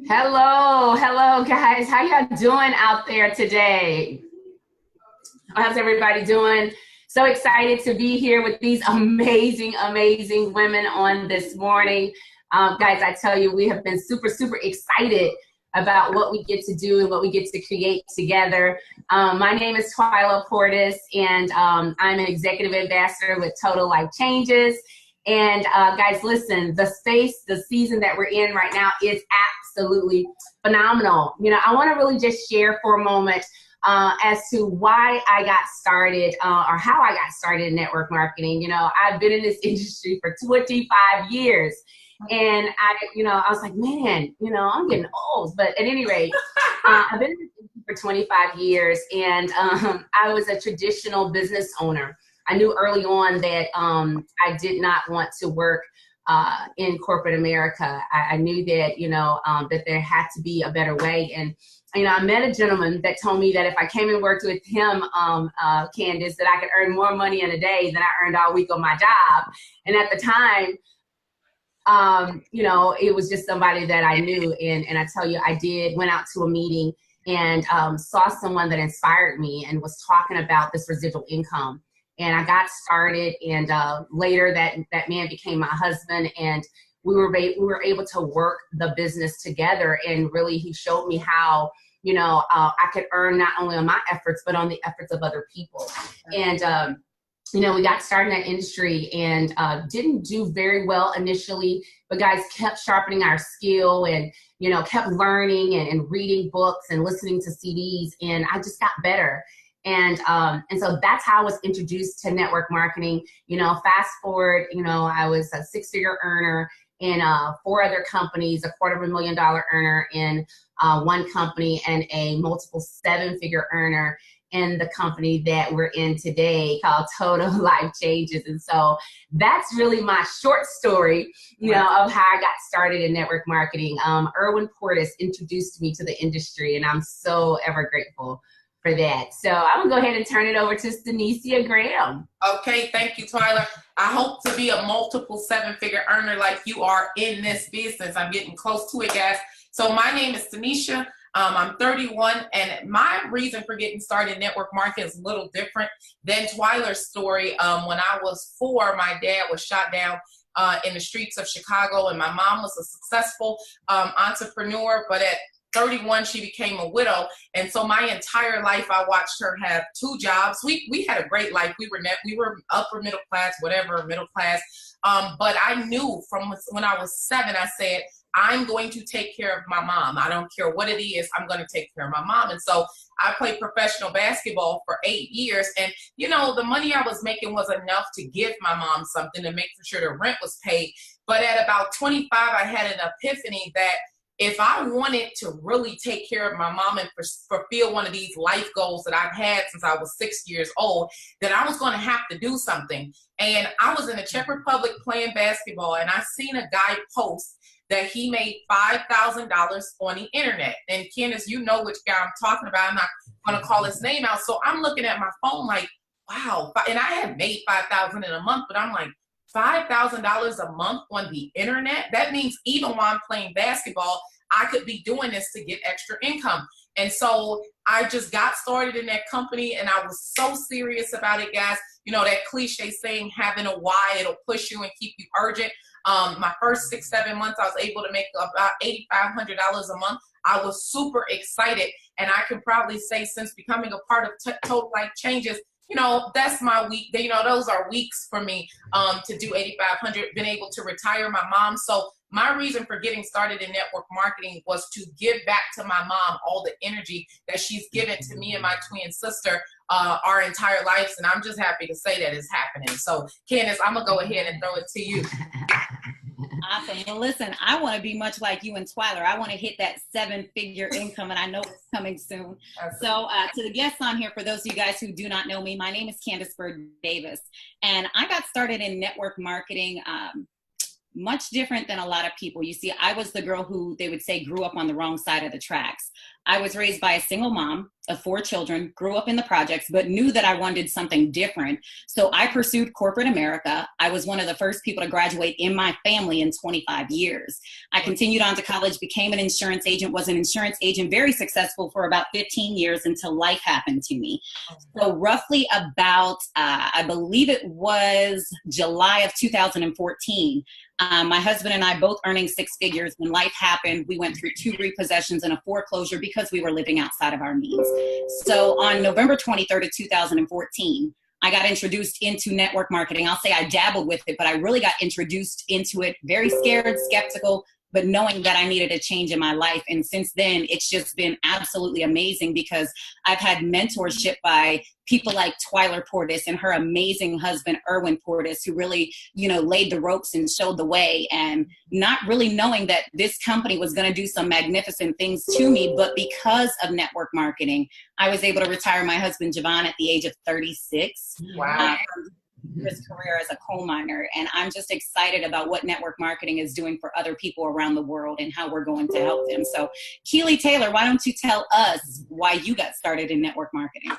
Hello guys. How y'all doing out there today? How's everybody doing? So excited to be here with these amazing women on this morning. Guys, I tell you, we have been super excited about what we get to do and what we get to create together. My name is Twiler Portis, and I'm an executive ambassador with Total Life Changes. And guys, listen, the season that we're in right now is absolutely phenomenal. You know, I want to really just share for a moment as to why I got started or how I got started in network marketing. You know, I've been in this industry for 25 years. And I was like, man, you know, I'm getting old. But at any rate, I've been in this industry for 25 years, and I was a traditional business owner. I knew early on that I did not want to work in corporate America. I knew that, that there had to be a better way. And, I met a gentleman that told me that if I came and worked with him, Candace, that I could earn more money in a day than I earned all week on my job. And at the time, it was just somebody that I knew. And I tell you, went out to a meeting and saw someone that inspired me and was talking about this residual income. And I got started, and later that man became my husband, and we were able to work the business together. And really, he showed me how, I could earn not only on my efforts, but on the efforts of other people. And, we got started in that industry and didn't do very well initially, but guys kept sharpening our skill and, kept learning and reading books and listening to CDs. And I just got better. And so that's how I was introduced to network marketing. Fast forward, I was a six-figure earner in 4 other companies, a $250,000 earner in one company, and a multiple 7-figure earner in the company that we're in today called Total Life Changes. And so that's really my short story, of how I got started in network marketing. Erwin Portis introduced me to the industry, and I'm so ever grateful for that. So I'm gonna go ahead and turn it over to Stanecia Graham. Okay, thank you, Twiler. I hope to be a multiple 7-figure earner like you are in this business. I'm getting close to it, guys. So my name is Stanecia. I'm 31, and my reason for getting started in network marketing is a little different than Twiler's story. When I was 4, my dad was shot down in the streets of Chicago, and my mom was a successful entrepreneur, but at 31, she became a widow. And so my entire life, I watched her have 2 jobs. We had a great life. We were upper middle class, whatever, middle class. But I knew from when I was 7, I said, I'm going to take care of my mom. I don't care what it is. I'm going to take care of my mom. And so I played professional basketball for 8 years. And, the money I was making was enough to give my mom something to make for sure the rent was paid. But at about 25, I had an epiphany that if I wanted to really take care of my mom and fulfill one of these life goals that I've had since I was 6 years old, then I was going to have to do something. And I was in the Czech Republic playing basketball, and I seen a guy post that he made $5,000 on the internet. And Candace, you know which guy I'm talking about. I'm not going to call his name out. So I'm looking at my phone like, wow. And I had made $5,000 in a month, but I'm like, $5,000 a month on the internet? That means even while I'm playing basketball, I could be doing this to get extra income. And so I just got started in that company, and I was so serious about it, guys. That cliche saying, having a why, it'll push you and keep you urgent. My first 6-7 months, I was able to make about $8,500 a month. I was super excited. And I can probably say since becoming a part of Total Life Changes, that's my week. Those are weeks for me to do 8,500, been able to retire my mom. So my reason for getting started in network marketing was to give back to my mom all the energy that she's given to me and my twin sister our entire lives. And I'm just happy to say that it's happening. So Candace, I'm going to go ahead and throw it to you. Awesome. Well, listen, I want to be much like you and Twiler. I want to hit that 7-figure income, and I know it's coming soon. So to the guests on here, for those of you guys who do not know me, my name is Candace Bird Davis, and I got started in network marketing much different than a lot of people. You see, I was the girl who they would say grew up on the wrong side of the tracks. I was raised by a single mom of 4 children, grew up in the projects, but knew that I wanted something different. So I pursued corporate America. I was one of the first people to graduate in my family in 25 years. I continued on to college, became an insurance agent, was an insurance agent, very successful for about 15 years until life happened to me. So roughly about, I believe it was July of 2014, my husband and I both earning 6 figures. When life happened, we went through 2 repossessions and a foreclosure because we were living outside of our means. So on November 23rd of 2014, I got introduced into network marketing. I'll say I dabbled with it, but I really got introduced into it, very scared, skeptical, but knowing that I needed a change in my life. And since then, it's just been absolutely amazing because I've had mentorship by people like Twiler Portis and her amazing husband, Erwin Portis, who really, laid the ropes and showed the way, and not really knowing that this company was going to do some magnificent things to me. But because of network marketing, I was able to retire my husband, Javon, at the age of 36. Wow. His career as a coal miner. And I'm just excited about what network marketing is doing for other people around the world and how we're going to help them. So Keely Taylor, why don't you tell us why you got started in network marketing?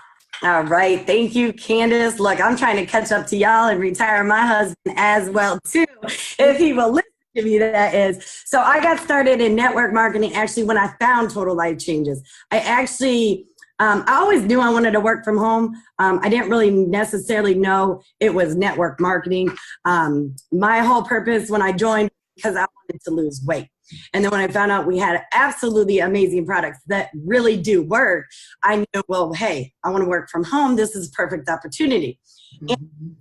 All right. Thank you, Candace. Look, I'm trying to catch up to y'all and retire my husband as well, too, if he will listen to me, that is. So I got started in network marketing actually when I found Total Life Changes. I always knew I wanted to work from home. I didn't really necessarily know it was network marketing. My whole purpose when I joined, because I wanted to lose weight. And then when I found out we had absolutely amazing products that really do work, I knew, well, hey, I want to work from home. This is a perfect opportunity. And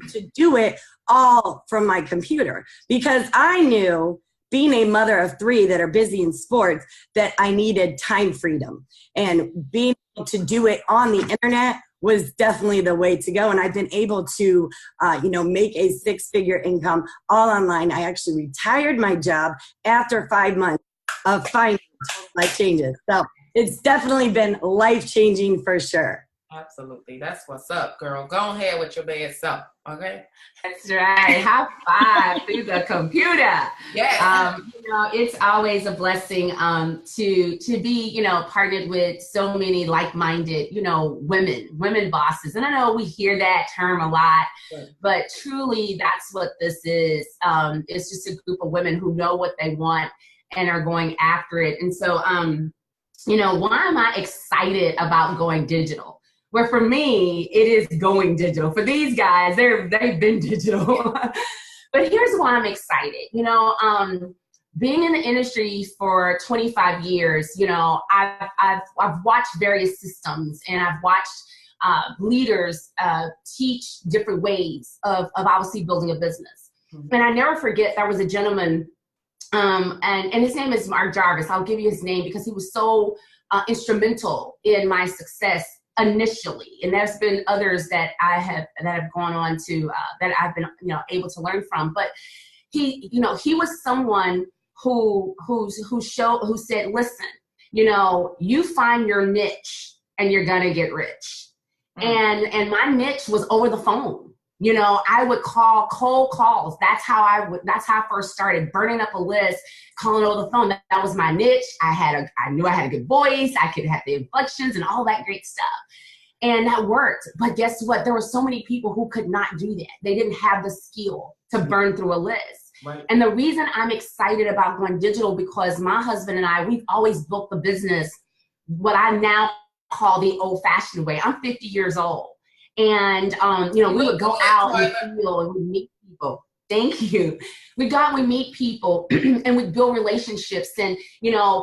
to do it all from my computer, because I knew, being a mother of 3 that are busy in sports, that I needed time freedom. And being able to do it on the internet was definitely the way to go. And I've been able to, make a 6-figure income all online. I actually retired my job after 5 months of finding life changes. So it's definitely been life-changing for sure. Absolutely. That's what's up, girl. Go ahead with your bad self, okay? That's right. High five through the computer. Yeah. It's always a blessing to be, partnered with so many like-minded, women bosses. And I know we hear that term a lot, but truly that's what this is. It's just a group of women who know what they want and are going after it. And so, why am I excited about going digital? Where for me, it is going digital. For these guys, they've been digital. But here's why I'm excited. Being in the industry for 25 years, I've watched various systems, and I've watched leaders teach different ways of obviously building a business. Mm-hmm. And I never forget, there was a gentleman, and his name is Jarvis. I'll give you his name because he was so instrumental in my success initially, and there's been others that have gone on to that I've been able to learn from. But he was someone who said, listen, you find your niche and you're gonna get rich. Mm-hmm. And my niche was over the phone. I would call cold calls. That's how I first started, burning up a list, calling over the phone. That was my niche. I knew I had a good voice. I could have the inflections and all that great stuff. And that worked. But guess what? There were so many people who could not do that. They didn't have the skill to burn through a list. Right. And the reason I'm excited about going digital, because my husband and I, we've always built the business what I now call the old-fashioned way. I'm 50 years old. And, we would go out in the field and we'd meet people. Thank you. We meet people and we build relationships, and,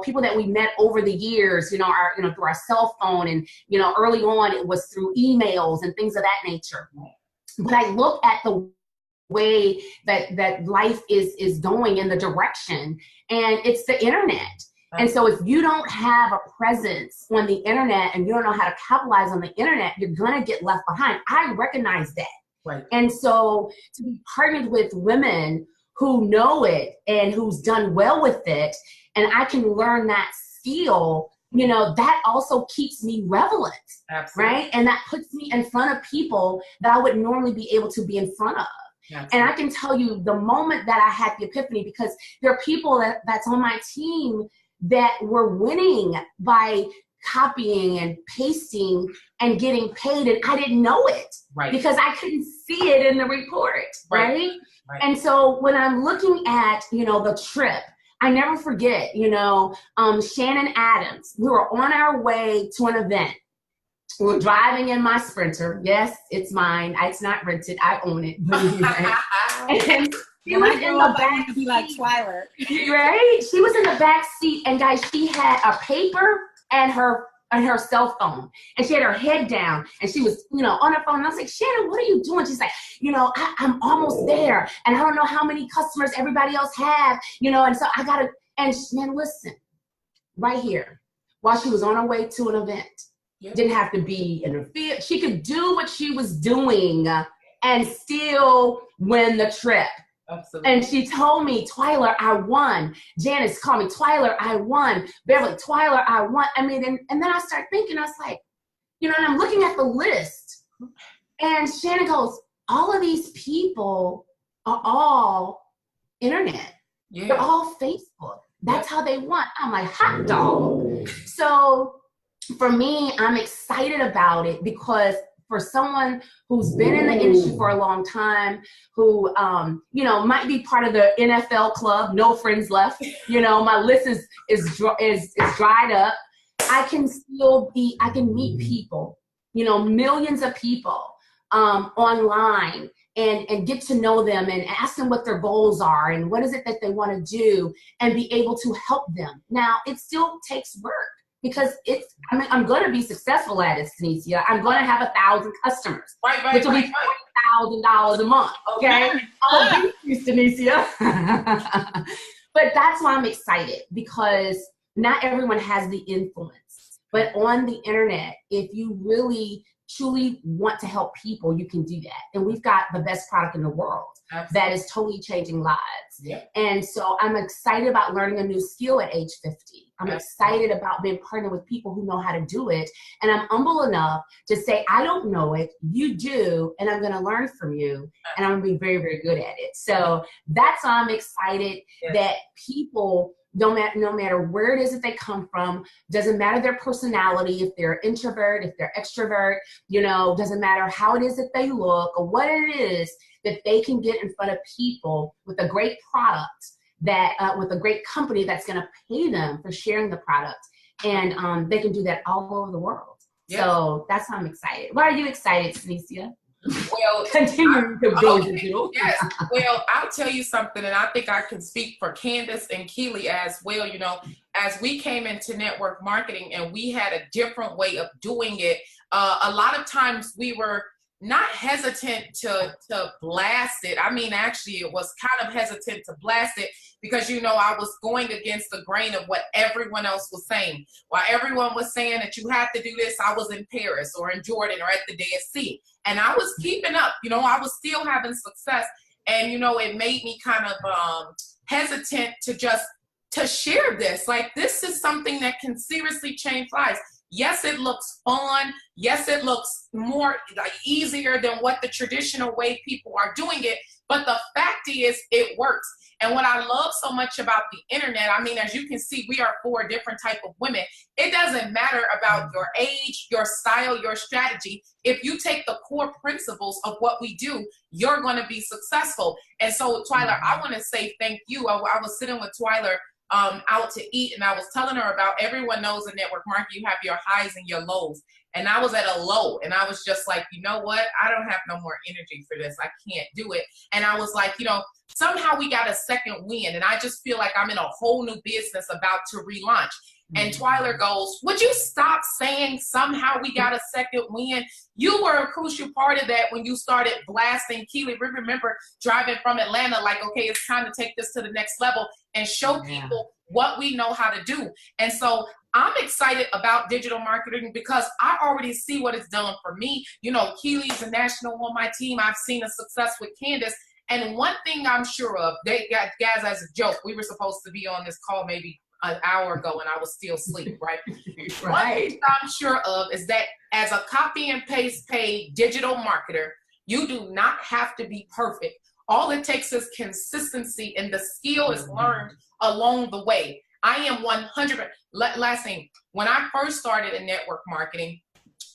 people that we met over the years, through our cell phone, and, early on it was through emails and things of that nature. But I look at the way that life is going in the direction, and it's the internet. And so if you don't have a presence on the internet and you don't know how to capitalize on the internet, you're going to get left behind. I recognize that. Right. And so to be partnered with women who know it and who's done well with it, and I can learn that skill, that also keeps me relevant. Absolutely. Right? And that puts me in front of people that I would normally be able to be in front of. And I can tell you the moment that I had the epiphany, because there are people that's on my team that were winning by copying and pasting and getting paid, and I didn't know it because I couldn't see it in the report, right? And so when I'm looking at, the trip, I never forget, Shannon Adams, we were on our way to an event. We were driving in my Sprinter. Yes, it's mine. It's not rented. I own it. And she was in the back seat. Like Twiler. Right? She was in the back seat, and guys, she had a paper and her cell phone, and she had her head down, and she was, on her phone. And I was like, Shannon, what are you doing? She's like, I'm almost there, and I don't know how many customers everybody else have, and so I gotta. And man, listen, right here, while she was on her way to an event. Didn't have to be in her field. She could do what she was doing and still win the trip. Absolutely. And she told me, Twiler, I won. Janice called me, Twiler, I won. Beverly, Twiler, I won. I mean, and then I started thinking, I was like, and I'm looking at the list. And Shannon goes, all of these people are all internet. Yeah. They're all Facebook. That's how they won. I'm like, hot dog. So for me, I'm excited about it because for someone who's been in the industry for a long time, who, might be part of the NFL club, no friends left, my list is dried up. I can meet people, millions of people online and get to know them and ask them what their goals are and what is it that they want to do and be able to help them. Now, it still takes work. Because I'm going to be successful at it, Stanecia. I'm going to have 1,000 customers, which will be $40,000 a month. Okay, I'll beat you, Stanecia. But that's why I'm excited, because not everyone has the influence. But on the internet, if you really truly want to help people, you can do that. And we've got the best product in the world. Absolutely. That is totally changing lives. Yep. And so I'm excited about learning a new skill at age 50. I'm excited about being partnered with people who know how to do it. And I'm humble enough to say, I don't know it, you do, and I'm going to learn from you. And I'm going to be very, very good at it. So that's why I'm excited that people, no matter where it is that they come from, doesn't matter their personality, if they're introvert, if they're extrovert, doesn't matter how it is that they look or what it is, that they can get in front of people with a great product, that with a great company that's going to pay them for sharing the product. And they can do that all over the world. Yes. So that's why I'm excited. Why are you excited, Stanecia? Well, continue to build digital. Yes. Well, I'll tell you something, and I think I can speak for Candace and Keely as well. As we came into network marketing and we had a different way of doing it, a lot of times we were not hesitant to blast it. I mean, actually, it was kind of hesitant to blast it because, I was going against the grain of what everyone else was saying. While everyone was saying that you have to do this, I was in Paris or in Jordan or at the Dead Sea. And I was keeping up. I was still having success. And, it made me kind of hesitant to share this. Like, this is something that can seriously change lives. Yes, it looks fun. Yes, it looks more easier than what the traditional way people are doing it. But the fact is, it works. And what I love so much about the internet, I mean, as you can see, we are 4 different type of women. It doesn't matter about your age, your style, your strategy. If you take the core principles of what we do, you're going to be successful. And so, Twiler, I want to say thank you. I was sitting with Twiler out to eat, and I was telling her about, everyone knows in network marketing you have your highs and your lows, and I was at a low, and I was just like, you know what, I don't have no more energy for this, I can't do it. And I was like, somehow we got a second win, and I just feel like I'm in a whole new business about to relaunch. And Twiler goes, would you stop saying somehow we got a second win? You were a crucial part of that when you started blasting Keely. We remember driving from Atlanta like, okay, it's time to take this to the next level and show people what we know how to do. And so I'm excited about digital marketing because I already see what it's done for me. Keely's a national on my team. I've seen a success with Candace. And one thing I'm sure of, they got guys as a joke, we were supposed to be on this call maybe an hour ago and I was still asleep, right? One thing I'm sure of is that as a copy and paste paid digital marketer, you do not have to be perfect. All it takes is consistency, and the skill is learned along the way. I am 100. Last thing, when I first started in network marketing,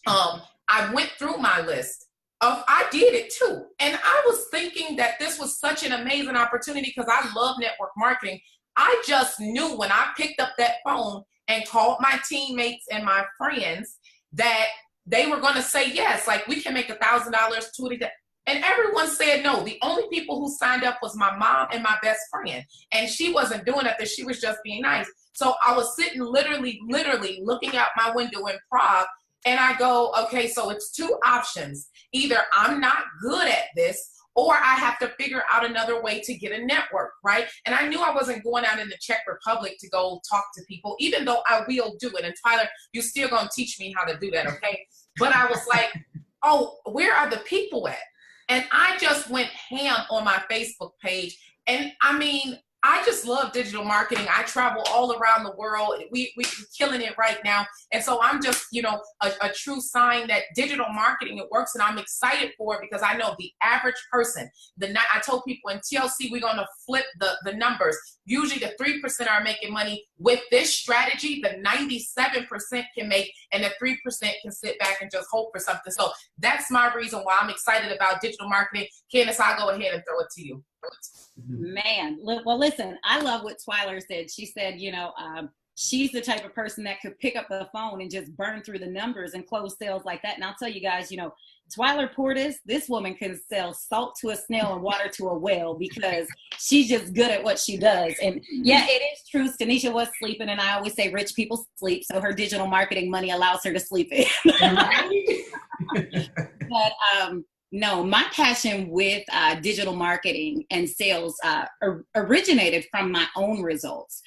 I went through my list of, I did it too. And I was thinking that this was such an amazing opportunity because I love network marketing. I just knew when I picked up that phone and called my teammates and my friends that they were going to say yes, like we can make $1,000, $20. And everyone said no. The only people who signed up was my mom and my best friend. And she wasn't doing it, that she was just being nice. So I was sitting literally looking out my window in Prague. And I go, okay, so it's two options. Either I'm not good at this, or I have to figure out another way to get a network, right? And I knew I wasn't going out in the Czech Republic to go talk to people, even though I will do it. And Twiler, you're still going to teach me how to do that, okay? But I was like, oh, where are the people at? And I just went ham on my Facebook page. And I mean, I just love digital marketing. I travel all around the world. We're killing it right now. And so I'm just, you know, a true sign that digital marketing, it works. And I'm excited for it because I know the average person, I told people in TLC, we're going to flip the numbers. Usually the 3% are making money. With this strategy, the 97% can make, and the 3% can sit back and just hope for something. So that's my reason why I'm excited about digital marketing. Candace, I'll go ahead and throw it to you. Man, well, listen, I love what Twiler said. She said, you know, she's the type of person that could pick up the phone and just burn through the numbers and close sales like that. And I'll tell you guys, you know, Twiler Portis, this woman can sell salt to a snail and water to a whale because she's just good at what she does. And yeah, it is true. Stanecia was sleeping, and I always say rich people sleep. So her digital marketing money allows her to sleep in. But no, my passion with digital marketing and sales originated from my own results.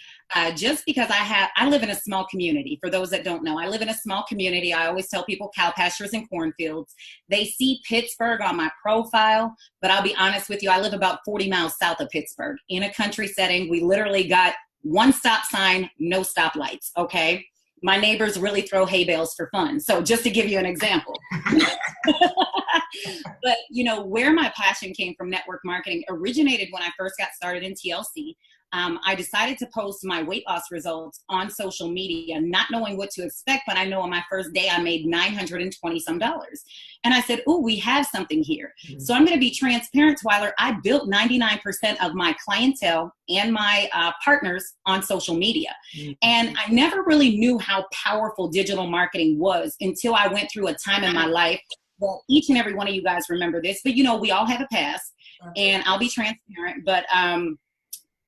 Just because I live in a small community. For those that don't know, I live in a small community. I always tell people cow pastures and cornfields. They see Pittsburgh on my profile, but I'll be honest with you, I live about 40 miles south of Pittsburgh in a country setting. We literally got one stop sign, no stoplights, okay? My neighbors really throw hay bales for fun. So just to give you an example. But, you know, where my passion came from network marketing originated when I first got started in TLC. I decided to post my weight loss results on social media, not knowing what to expect, but I know on my first day I made $920 some. And I said, oh, we have something here. Mm-hmm. So I'm going to be transparent, Twiler. I built 99% of my clientele and my partners on social media. Mm-hmm. And I never really knew how powerful digital marketing was until I went through a time in my life. Well, each and every one of you guys remember this, but you know, we all have a past, and I'll be transparent, but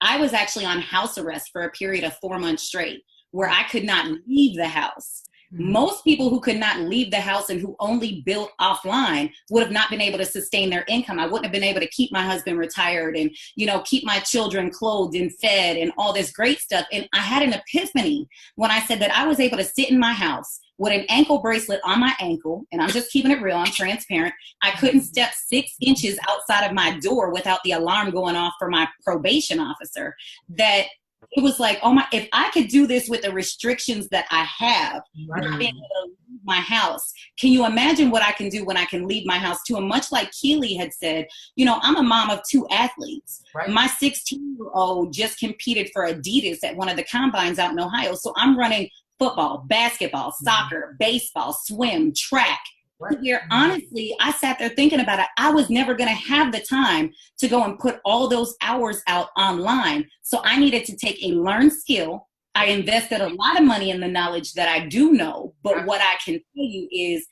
I was actually on house arrest for a period of 4 months straight where I could not leave the house. Mm-hmm. Most people who could not leave the house and who only built offline would have not been able to sustain their income. I wouldn't have been able to keep my husband retired and, you know, keep my children clothed and fed and all this great stuff. And I had an epiphany when I said that I was able to sit in my house with an ankle bracelet on my ankle, and I'm just keeping it real, I'm transparent. I couldn't step 6 inches outside of my door without the alarm going off for my probation officer. That it was like, oh my, if I could do this with the restrictions that I have, not being able to leave my house, can you imagine what I can do when I can leave my house too? And much like Keely had said, you know, I'm a mom of 2 athletes. Right. My 16-year-old just competed for Adidas at one of the combines out in Ohio. So I'm running football, basketball, soccer, baseball, swim, track. Right. Where honestly, I sat there thinking about it. I was never going to have the time to go and put all those hours out online. So I needed to take a learned skill. I invested a lot of money in the knowledge that I do know. But what I can tell you is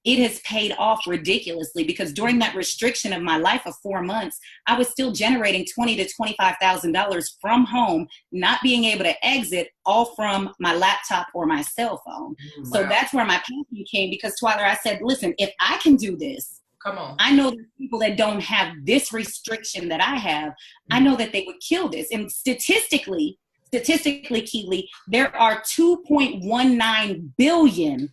it has paid off ridiculously, because during that restriction of my life of 4 months, I was still generating $20,000 to $25,000 from home, not being able to exit, all from my laptop or my cell phone. Wow. So that's where my passion came, because Twiler, I said, listen, if I can do this, come on. I know there's people that don't have this restriction that I have. I know that they would kill this. And statistically, Keely, there are 2.19 billion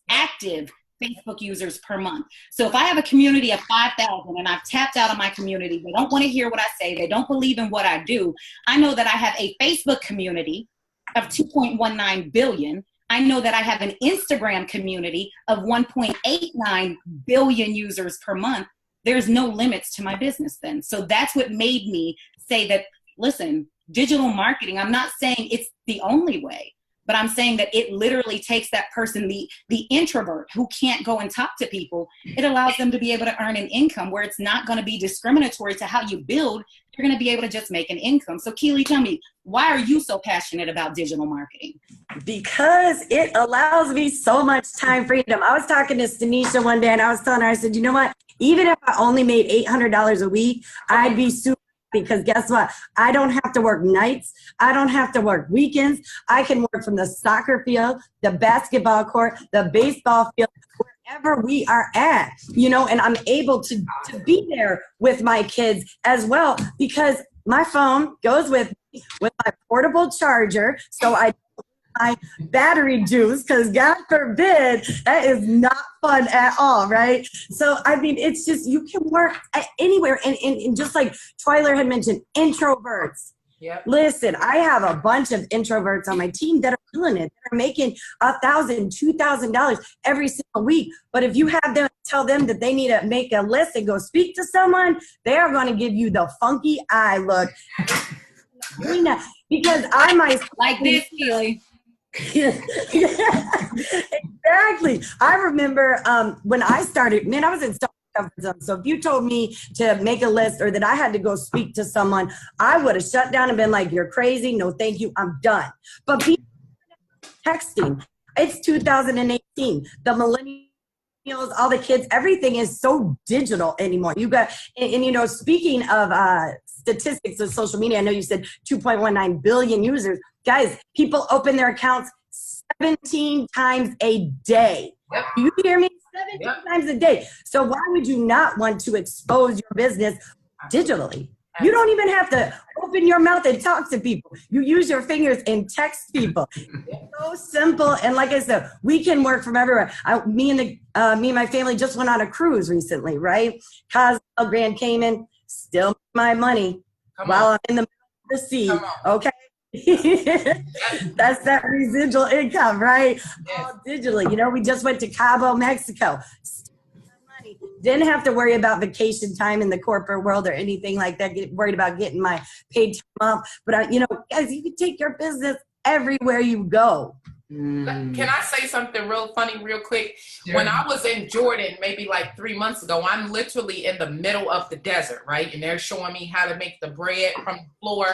active Facebook users per month. So if I have a community of 5,000 and I've tapped out of my community, they don't want to hear what I say, they don't believe in what I do, I know that I have a Facebook community of 2.19 billion. I know that I have an Instagram community of 1.89 billion users per month. there's no limits to my business then. So that's what made me say that, listen, digital marketing, I'm not saying it's the only way, but I'm saying that it literally takes that person, the introvert who can't go and talk to people, it allows them to be able to earn an income where it's not going to be discriminatory to how you build. You're going to be able to just make an income. So Keely, tell me, why are you so passionate about digital marketing? Because it allows me so much time freedom. I was talking to Stanecia one day and I was telling her, I said, you know what? Even if I only made $800 a week, I'd be super. Because guess what? I don't have to work nights. I don't have to work weekends. I can work from the soccer field, the basketball court, the baseball field, wherever we are at, you know, and I'm able to be there with my kids as well because my phone goes with me with my portable charger. So I my battery juice, because God forbid, that is not fun at all, right? So, I mean, it's just, you can work anywhere. And just like Twiler had mentioned, introverts. Yep. Listen, I have a bunch of introverts on my team that are doing it. They're making $1,000, $2,000 every single week. But if you have them tell them that they need to make a list and go speak to someone, they are going to give you the funky eye look. Because I myself, like this, Keely. Exactly. I remember when I started, man, I was in comfort zone. So if you told me to make a list or that I had to go speak to someone, I would have shut down and been like, you're crazy. No, thank you. I'm done. But people texting, it's 2018. The millennials, all the kids, everything is so digital anymore. You got, and you know, speaking of statistics of social media, I know you said 2.19 billion users. Guys, people open their accounts 17 times a day. Yep. You hear me? 17 times a day. So why would you not want to expose your business digitally? You don't even have to open your mouth and talk to people. You use your fingers and text people. It's so simple. And like I said, we can work from everywhere. Me and my family just went on a cruise recently, right? Cozumel, Grand Cayman, still my money while I'm in the middle of the sea. Okay. That's that residual income, right? Yes. All digitally. You know, we just went to Cabo, Mexico. Didn't have to worry about vacation time in the corporate world or anything like that. Get worried about getting my paid time off. But, you know, guys, you can take your business everywhere you go. Can I say something real funny real quick? Sure. When I was in Jordan, maybe like 3 months ago, I'm literally in the middle of the desert, right? And they're showing me how to make the bread from the floor.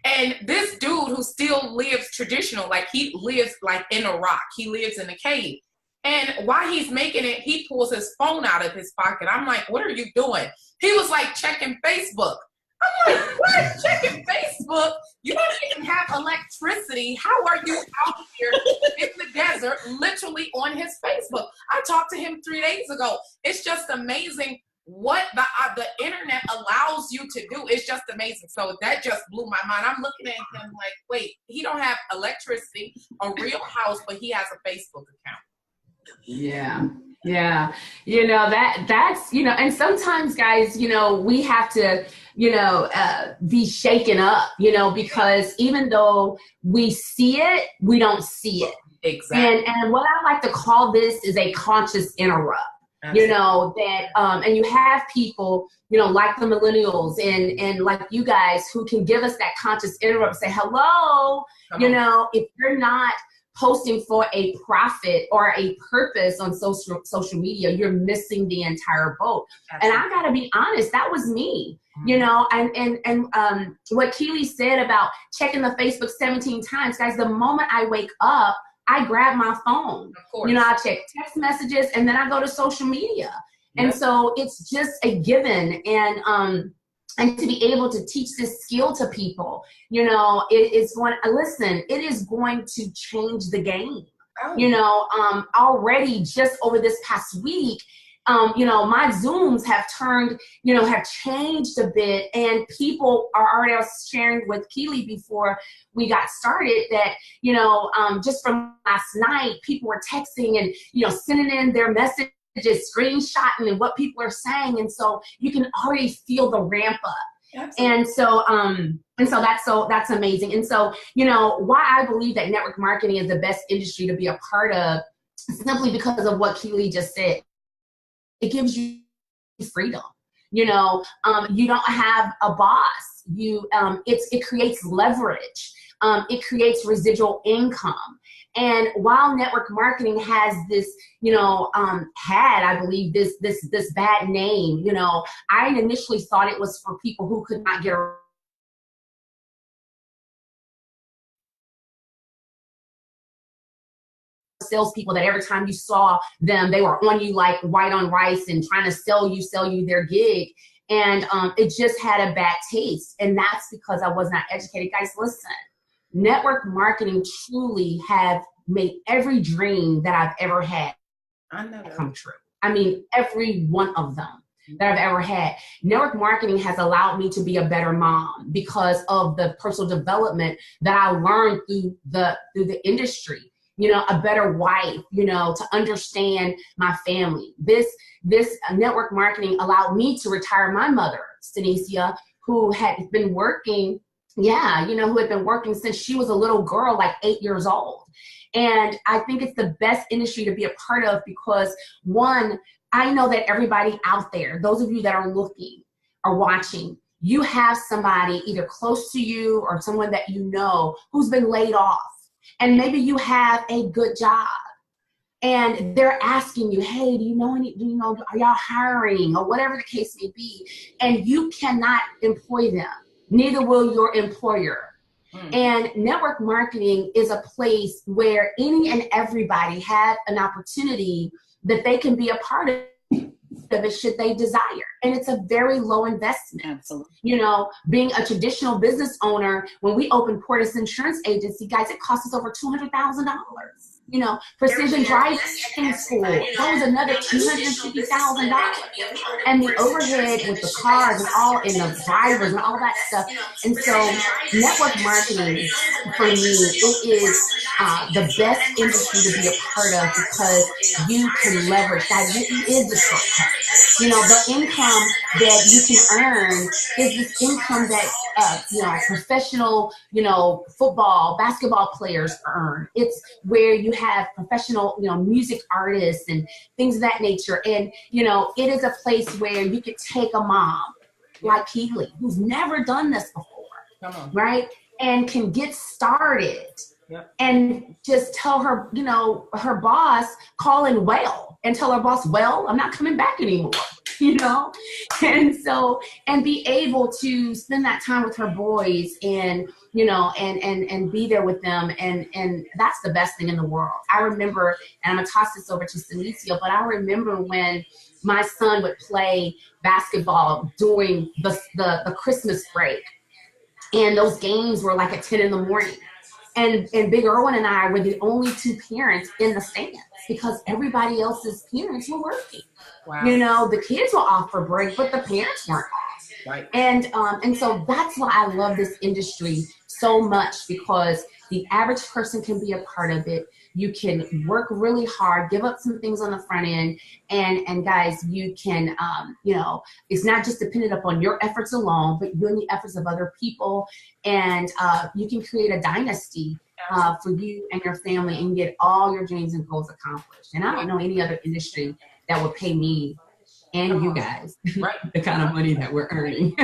And this dude who still lives traditional, like he lives like in a rock. He lives in a cave. And while he's making it, he pulls his phone out of his pocket. I'm like, what are you doing? He was like checking Facebook. I'm like, what? Checking Facebook? You don't even have electricity. How are you out here in the desert, literally on his Facebook? I talked to him 3 days ago. It's just amazing what the internet allows you to do. It's just amazing. So that just blew my mind. I'm looking at him like, wait, he don't have electricity, a real house, but he has a Facebook account. Yeah. Yeah. You know, that's, you know, and sometimes guys, you know, we have to, you know, be shaken up, you know, because even though we see it, we don't see it. Exactly. And what I like to call this is a conscious interrupt. Absolutely. You know, that, and you have people, you know, like the millennials and like you guys who can give us that conscious interrupt, say, hello, you know, if you're not posting for a profit or a purpose on social media, you're missing the entire boat. Absolutely. And I gotta be honest, that was me, you know, and what Keely said about checking the Facebook 17 times, guys, the moment I wake up, I grab my phone. Of course. You know, I check text messages and then I go to social media. Yep. And so it's just a given. And to be able to teach this skill to people, you know, it is going to change the game. Oh. You know, already just over this past week, you know, my Zooms have changed a bit, and people are already, I was sharing with Keely before we got started that, you know, just from last night, people were texting and, you know, sending in their messages, screenshotting and what people are saying. And so you can already feel the ramp up. Absolutely. And so that's amazing. And so, you know, why I believe that network marketing is the best industry to be a part of, simply because of what Keely just said. It gives you freedom. You know, you don't have a boss. It creates leverage. It creates residual income. And while network marketing has this, you know, I believe this bad name, you know, I initially thought it was for people who could not get a salespeople that every time you saw them, they were on you like white on rice and trying to sell you their gig. And it just had a bad taste. And that's because I was not educated. Guys, listen, network marketing truly have made every dream that I've ever had come true. I mean, every one of them that I've ever had. Network marketing has allowed me to be a better mom because of the personal development that I learned through the industry. You know, a better wife, you know, to understand my family. This network marketing allowed me to retire my mother, Stanecia, who had been working, who had been working since she was a little girl, like 8 years old. And I think it's the best industry to be a part of because, one, I know that everybody out there, those of you that are looking or watching, you have somebody either close to you or someone that you know who's been laid off. And maybe you have a good job and they're asking you, hey, are y'all hiring or whatever the case may be? And you cannot employ them. Neither will your employer. And network marketing is a place where any and everybody have an opportunity that they can be a part of it should they desire. And it's a very low investment. Absolutely. You know, being a traditional business owner, when we opened Portis Insurance Agency, guys, it cost us over $200,000. You know, Precision Driving School, that was another $250,000. And the overhead with the cars and the drivers and all that stuff. And so network marketing, for me, it is the best industry to be a part of because you can leverage that. It is the shortcut. You know, the income that you can earn is this income that, professional, football, basketball players earn. It's where you have professional, music artists and things of that nature. And, it is a place where you could take a mom like Keely, who's never done this before, right? And can get started and just tell her, her boss, call in and tell her boss, well, I'm not coming back anymore, and be able to spend that time with her boys and, and be there with them. And that's the best thing in the world. I remember, and I'm gonna toss this over to Stanecia, but I remember when my son would play basketball during the Christmas break, and those games were like at 10 in the morning. And Big Irwin and I were the only two parents in the stands because everybody else's parents were working. Wow. The kids were off for break, but the parents weren't off. Right. And so that's why I love this industry so much, because the average person can be a part of it. You can work really hard, give up some things on the front end, and guys, you can, it's not just dependent upon your efforts alone, but you and the efforts of other people, and you can create a dynasty for you and your family and get all your dreams and goals accomplished. And I don't know any other industry that would pay me and you guys the kind of money that we're earning.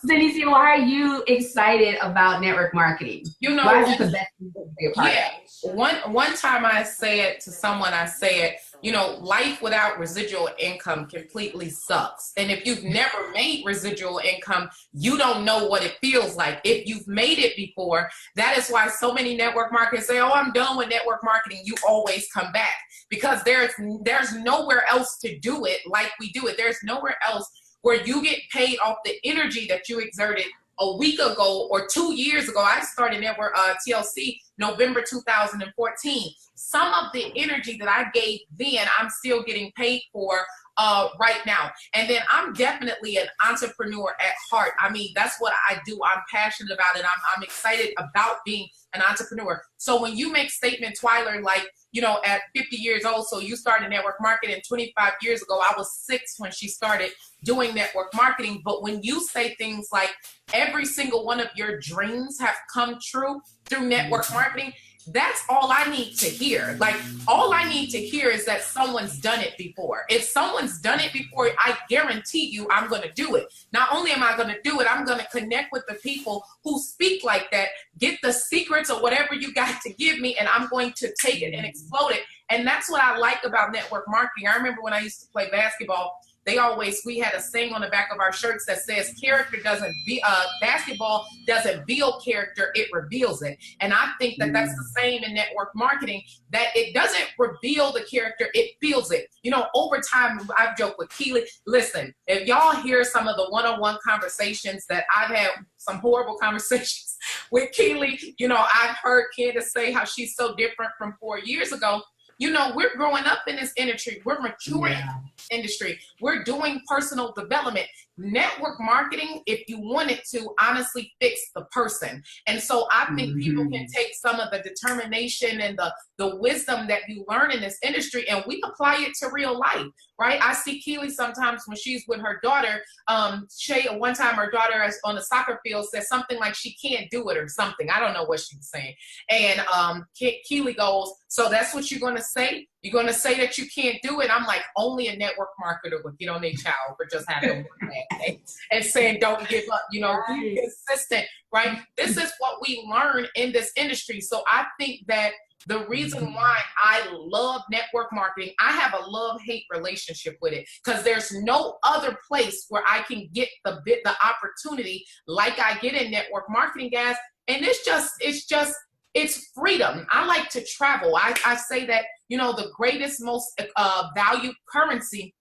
Stanecia, why are you excited about network marketing? Why is it the best thing to be a part of? One time I say it to someone, life without residual income completely sucks. And if you've never made residual income, you don't know what it feels like. If you've made it before, that is why so many network marketers say, oh, I'm done with network marketing. You always come back, because there's nowhere else to do it like we do it. There's nowhere else where you get paid off the energy that you exerted a week ago or 2 years ago. I started network TLC November 2014. Some of the energy that I gave then, I'm still getting paid for right now. And then I'm definitely an entrepreneur at heart. I mean, that's what I do. I'm passionate about it. I'm excited about being an entrepreneur. So when you make statement, Twiler, like, at 50 years old, so you started network marketing 25 years ago. I was 6 when she started doing network marketing. But when you say things like every single one of your dreams have come true through network marketing, That's all I need to hear. Like, all I need to hear is that someone's done it before. If someone's done it before, I guarantee you I'm going to do it. Not only am I going to do it, I'm going to connect with the people who speak like that, get the secrets or whatever you got to give me, and I'm going to take it and explode it. And that's what I like about network marketing. I remember when I used to play basketball, we had a saying on the back of our shirts that says basketball doesn't build character, it reveals it. And I think that that's the same in network marketing, that it doesn't reveal the character, it builds it. You know, over time, I've joked with Keely, listen, if y'all hear some of the one-on-one conversations that I've had, some horrible conversations with Keely, you know, I've heard Candace say how she's so different from 4 years ago. You know, we're growing up in this industry. We're maturing in this industry. We're doing personal development. Network marketing, if you want it to, honestly fix the person. And so I think people can take some of the determination and the wisdom that you learn in this industry, and we apply it to real life, right? I see Keely sometimes when she's with her daughter. One time her daughter on the soccer field said something like she can't do it or something. I don't know what she was saying. And Keely goes, so that's what you're going to say? You're going to say that you can't do it? I'm like, only a network marketer would get on their child for just having one bad day and saying, don't give up, you know, be consistent, right? This is what we learn in this industry. So I think that the reason why I love network marketing, I have a love-hate relationship with it, because there's no other place where I can get the opportunity like I get in network marketing, guys. And it's freedom. I like to travel. I say that, you know, the greatest, most valued currency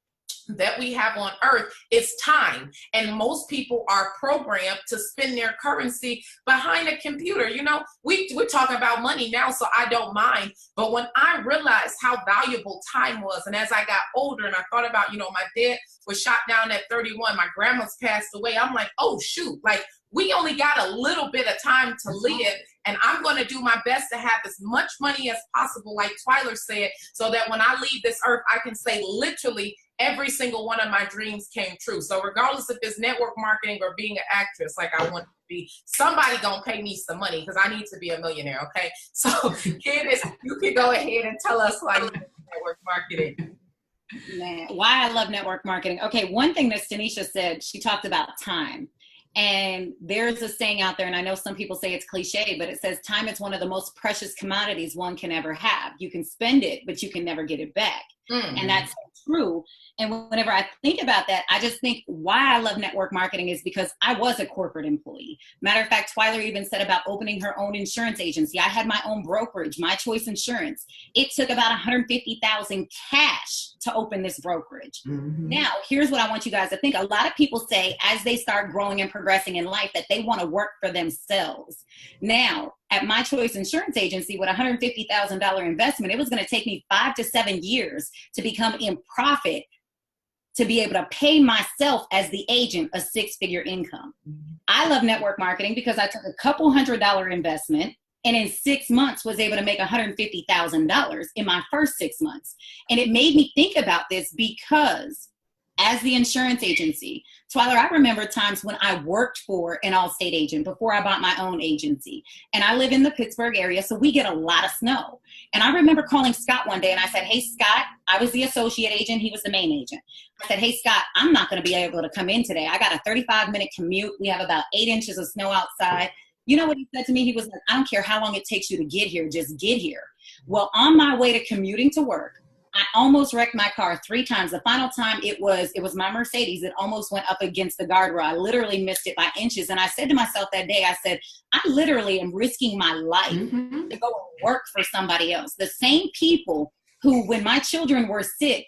that we have on earth is time. And most people are programmed to spend their currency behind a computer. You know, we're talking about money now, so I don't mind. But when I realized how valuable time was, and as I got older and I thought about, you know, my dad was shot down at 31, my grandma's passed away, I'm like, oh, shoot, like, we only got a little bit of time to live, and I'm going to do my best to have as much money as possible, like Twiler said, so that when I leave this earth, I can say literally every single one of my dreams came true. So regardless if it's network marketing or being an actress like I want to be, somebody going to pay me some money because I need to be a millionaire, okay? So Candace, you can go ahead and tell us why you love network marketing. Man, why I love network marketing. Okay, one thing that Stanecia said, she talked about time. And there's a saying out there, and I know some people say it's cliche, but it says time is one of the most precious commodities one can ever have. You can spend it, but you can never get it back. And that's true. And whenever I think about that, I just think why I love network marketing is because I was a corporate employee. Matter of fact, Twiler even said about opening her own insurance agency. I had my own brokerage, My Choice Insurance. It took about $150,000 cash to open this brokerage. Now, here's what I want you guys to think. A lot of people say as they start growing and progressing in life that they want to work for themselves. Now, at My Choice Insurance Agency with a $150,000 investment, it was going to take me 5 to 7 years to become in profit to be able to pay myself as the agent a 6-figure income. I love network marketing because I took a couple $100 investment and in 6 months was able to make $150,000 in my first 6 months. And it made me think about this because as the insurance agency, Twiler, I remember times when I worked for an Allstate agent before I bought my own agency. And I live in the Pittsburgh area, so we get a lot of snow. And I remember calling Scott one day and I said, hey, Scott, I was the associate agent. He was the main agent. I said, hey, Scott, I'm not going to be able to come in today. I got a 35-minute commute. We have about 8 inches of snow outside. You know what he said to me? He was like, I don't care how long it takes you to get here. Just get here. Well, on my way to commuting to work, I almost wrecked my car 3 times. The final time it was my Mercedes. It almost went up against the guardrail. I literally missed it by inches. And I said to myself that day, I said, I literally am risking my life to go and work for somebody else. The same people who, when my children were sick,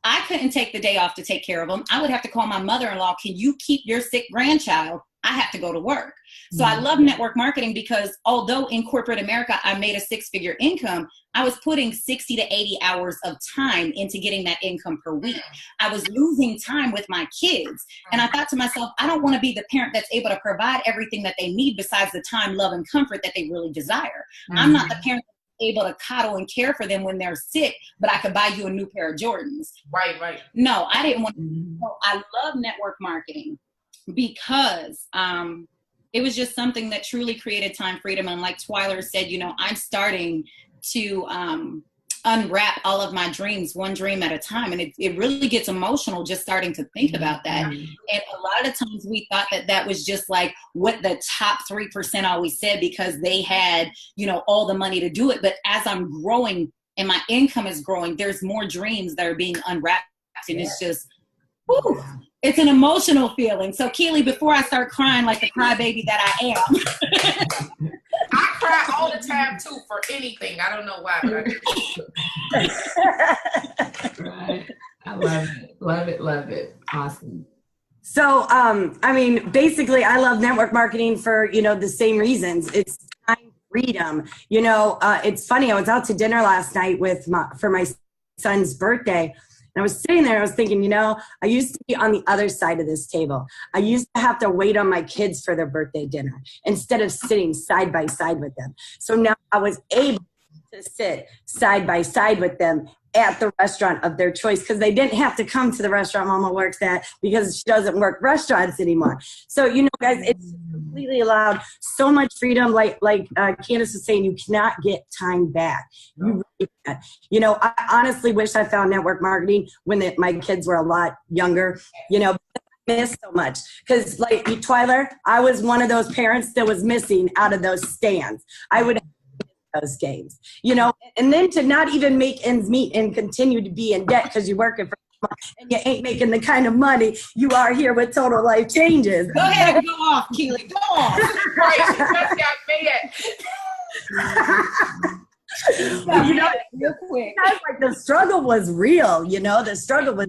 I couldn't take the day off to take care of them. I would have to call my mother-in-law, can you keep your sick grandchild? I have to go to work. So I love network marketing because although in corporate America, I made a 6-figure income, I was putting 60 to 80 hours of time into getting that income per week. I was losing time with my kids. And I thought to myself, I don't want to be the parent that's able to provide everything that they need besides the time, love, and comfort that they really desire. I'm not the parent that's able to coddle and care for them when they're sick, but I could buy you a new pair of Jordans. Right. No, I didn't want to. So I love network marketing because it was just something that truly created time freedom. And like Twiler said, you know, I'm starting to unwrap all of my dreams, one dream at a time. And it really gets emotional just starting to think about that. And a lot of times we thought that that was just like what the top 3% always said because they had, you know, all the money to do it. But as I'm growing and my income is growing, there's more dreams that are being unwrapped. And it's just, whew, it's an emotional feeling. So Keely, before I start crying like the crybaby that I am. I cry all the time too for anything. I don't know why, but I do. Right. I love it. Love it. Love it. Awesome. So, I mean, basically, I love network marketing for, you know, the same reasons. It's time freedom. You know, it's funny. I was out to dinner last night for my son's birthday. And I was sitting there, I was thinking, you know, I used to be on the other side of this table. I used to have to wait on my kids for their birthday dinner instead of sitting side by side with them. So now I was able to sit side by side with them at the restaurant of their choice because they didn't have to come to the restaurant Mama works at because she doesn't work restaurants anymore. So, you know, guys, it's completely allowed so much freedom. Like Candace was saying, you cannot get time back. You really can't. You know, I honestly wish I found network marketing when my kids were a lot younger, you know. Miss so much because like Twiler, I was one of those parents that was missing out of those stands. I would those games, you know, and then to not even make ends meet and continue to be in debt because you're working for and you ain't making the kind of money you are here with Total Life Changes. Go ahead and go off, Keely. Go off. Right, she just got mad. You know, real quick. Like the struggle was real, you know, the struggle was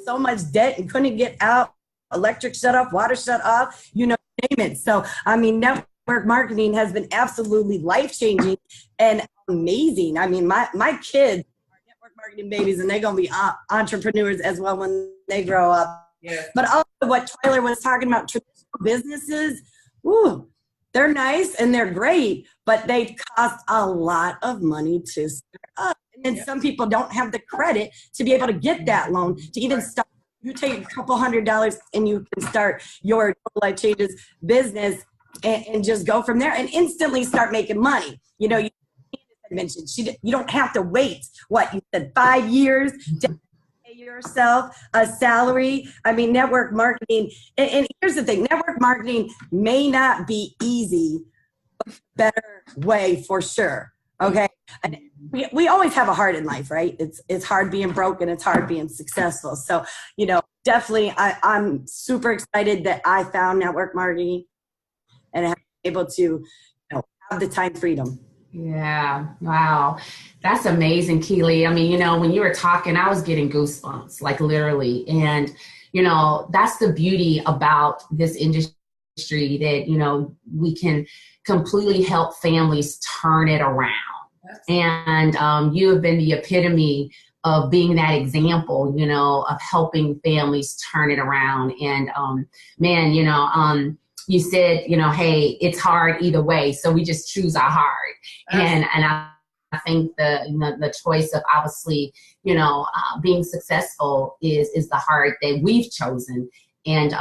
so much debt and couldn't get out, electric shut off, water shut off, you know, name it. So, I mean, network marketing has been absolutely life-changing and amazing. I mean, my kids are network marketing babies and they're going to be entrepreneurs as well when they grow up. Yeah. But also what Twiler was talking about, traditional businesses, ooh, they're nice and they're great, but they cost a lot of money to start up. And then some people don't have the credit to be able to get that loan to even start. You take a couple $100 and you can start your Total Life Changes business and just go from there and instantly start making money. You know, you mentioned you don't have to wait, what you said, 5 years to pay yourself a salary. I mean, network marketing, and here's the thing, network marketing may not be easy, but better way for sure. Okay. And we always have a hard in life, right? It's hard being broke and it's hard being successful. So, you know, definitely I'm super excited that I found network marketing and I'm able to, you know, have the time freedom. Yeah. Wow. That's amazing, Keely. I mean, you know, when you were talking, I was getting goosebumps, like literally. And, you know, that's the beauty about this industry that, you know, we can completely help families turn it around. And you have been the epitome of being that example, you know, of helping families turn it around. And man, you know, you said, you know, hey, it's hard either way, so we just choose our hard. And I think the choice of obviously, you know, being successful is the hard that we've chosen. And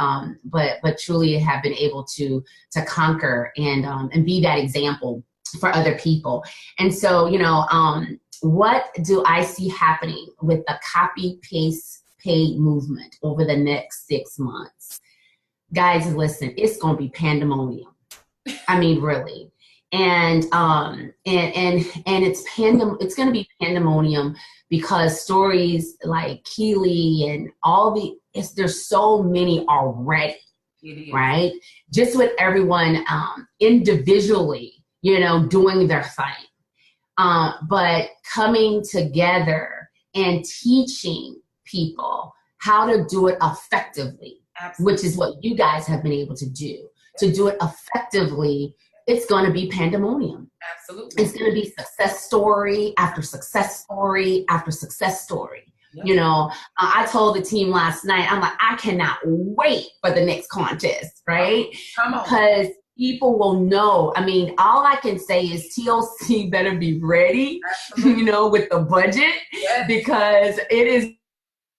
but truly have been able to conquer and be that example for other people. And so, you know, what do I see happening with the copy paste paid movement over the next 6 months? Guys, listen, it's going to be pandemonium. I mean, really. And it's going to be pandemonium because stories like Keely and there's so many already, right? Just with everyone individually, you know, doing their thing. But coming together and teaching people how to do it effectively. Absolutely. Which is what you guys have been able to do. To do it effectively, it's going to be pandemonium. Absolutely. It's going to be success story after success story after success story. Yep. You know, I told the team last night, I'm like, I cannot wait for the next contest, right? Come on. Because people will know. I mean, all I can say is TLC better be ready, you know, with the budget, because it is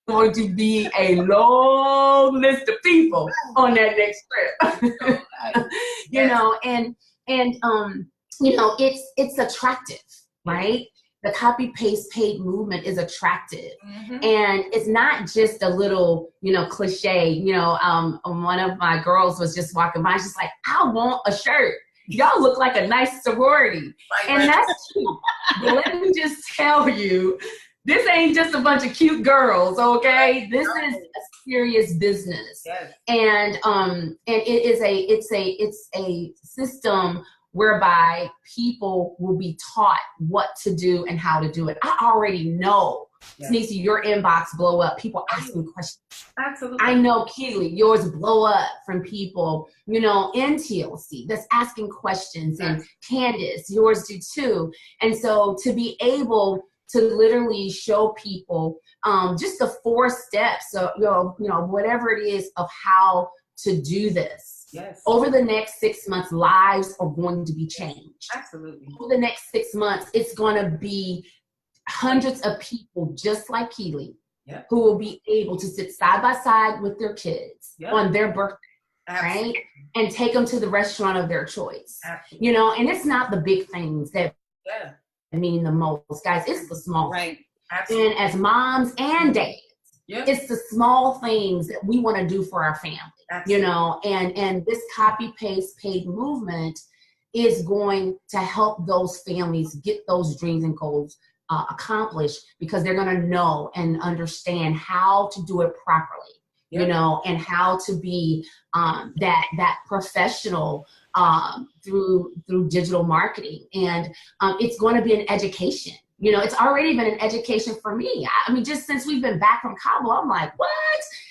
going to be a long list of people on that next trip. You know, and you know, it's attractive, right? The copy paste paid movement is attractive. And it's not just a little, you know, cliche. You know, one of my girls was just walking by, she's like, I want a shirt. Y'all look like a nice sorority. And that's true. But let me just tell you, this ain't just a bunch of cute girls, okay? This is a serious business. And it's a system whereby people will be taught what to do and how to do it. I already know, Stanecia, your inbox blow up, people asking questions. Absolutely. I know, Keely, yours blow up from people, you know, in TLC that's asking questions, and Candace, yours do too. And so to be able to literally show people just the 4 steps, so you know, whatever it is of how to do this. Over the next 6 months, lives are going to be changed. Absolutely. Over the next 6 months, it's going to be hundreds of people just like Keely who will be able to sit side by side with their kids on their birthday, right? And take them to the restaurant of their choice. You know, and it's not the big things that mean the most, guys. It's the small things. And as moms and dads, it's the small things that we want to do for our family. You know, and this copy paste paid movement is going to help those families get those dreams and goals accomplished, because they're going to know and understand how to do it properly, you know, and how to be that professional through digital marketing. And it's going to be an education. You know, it's already been an education for me. I mean, just since we've been back from Cabo, I'm like, what?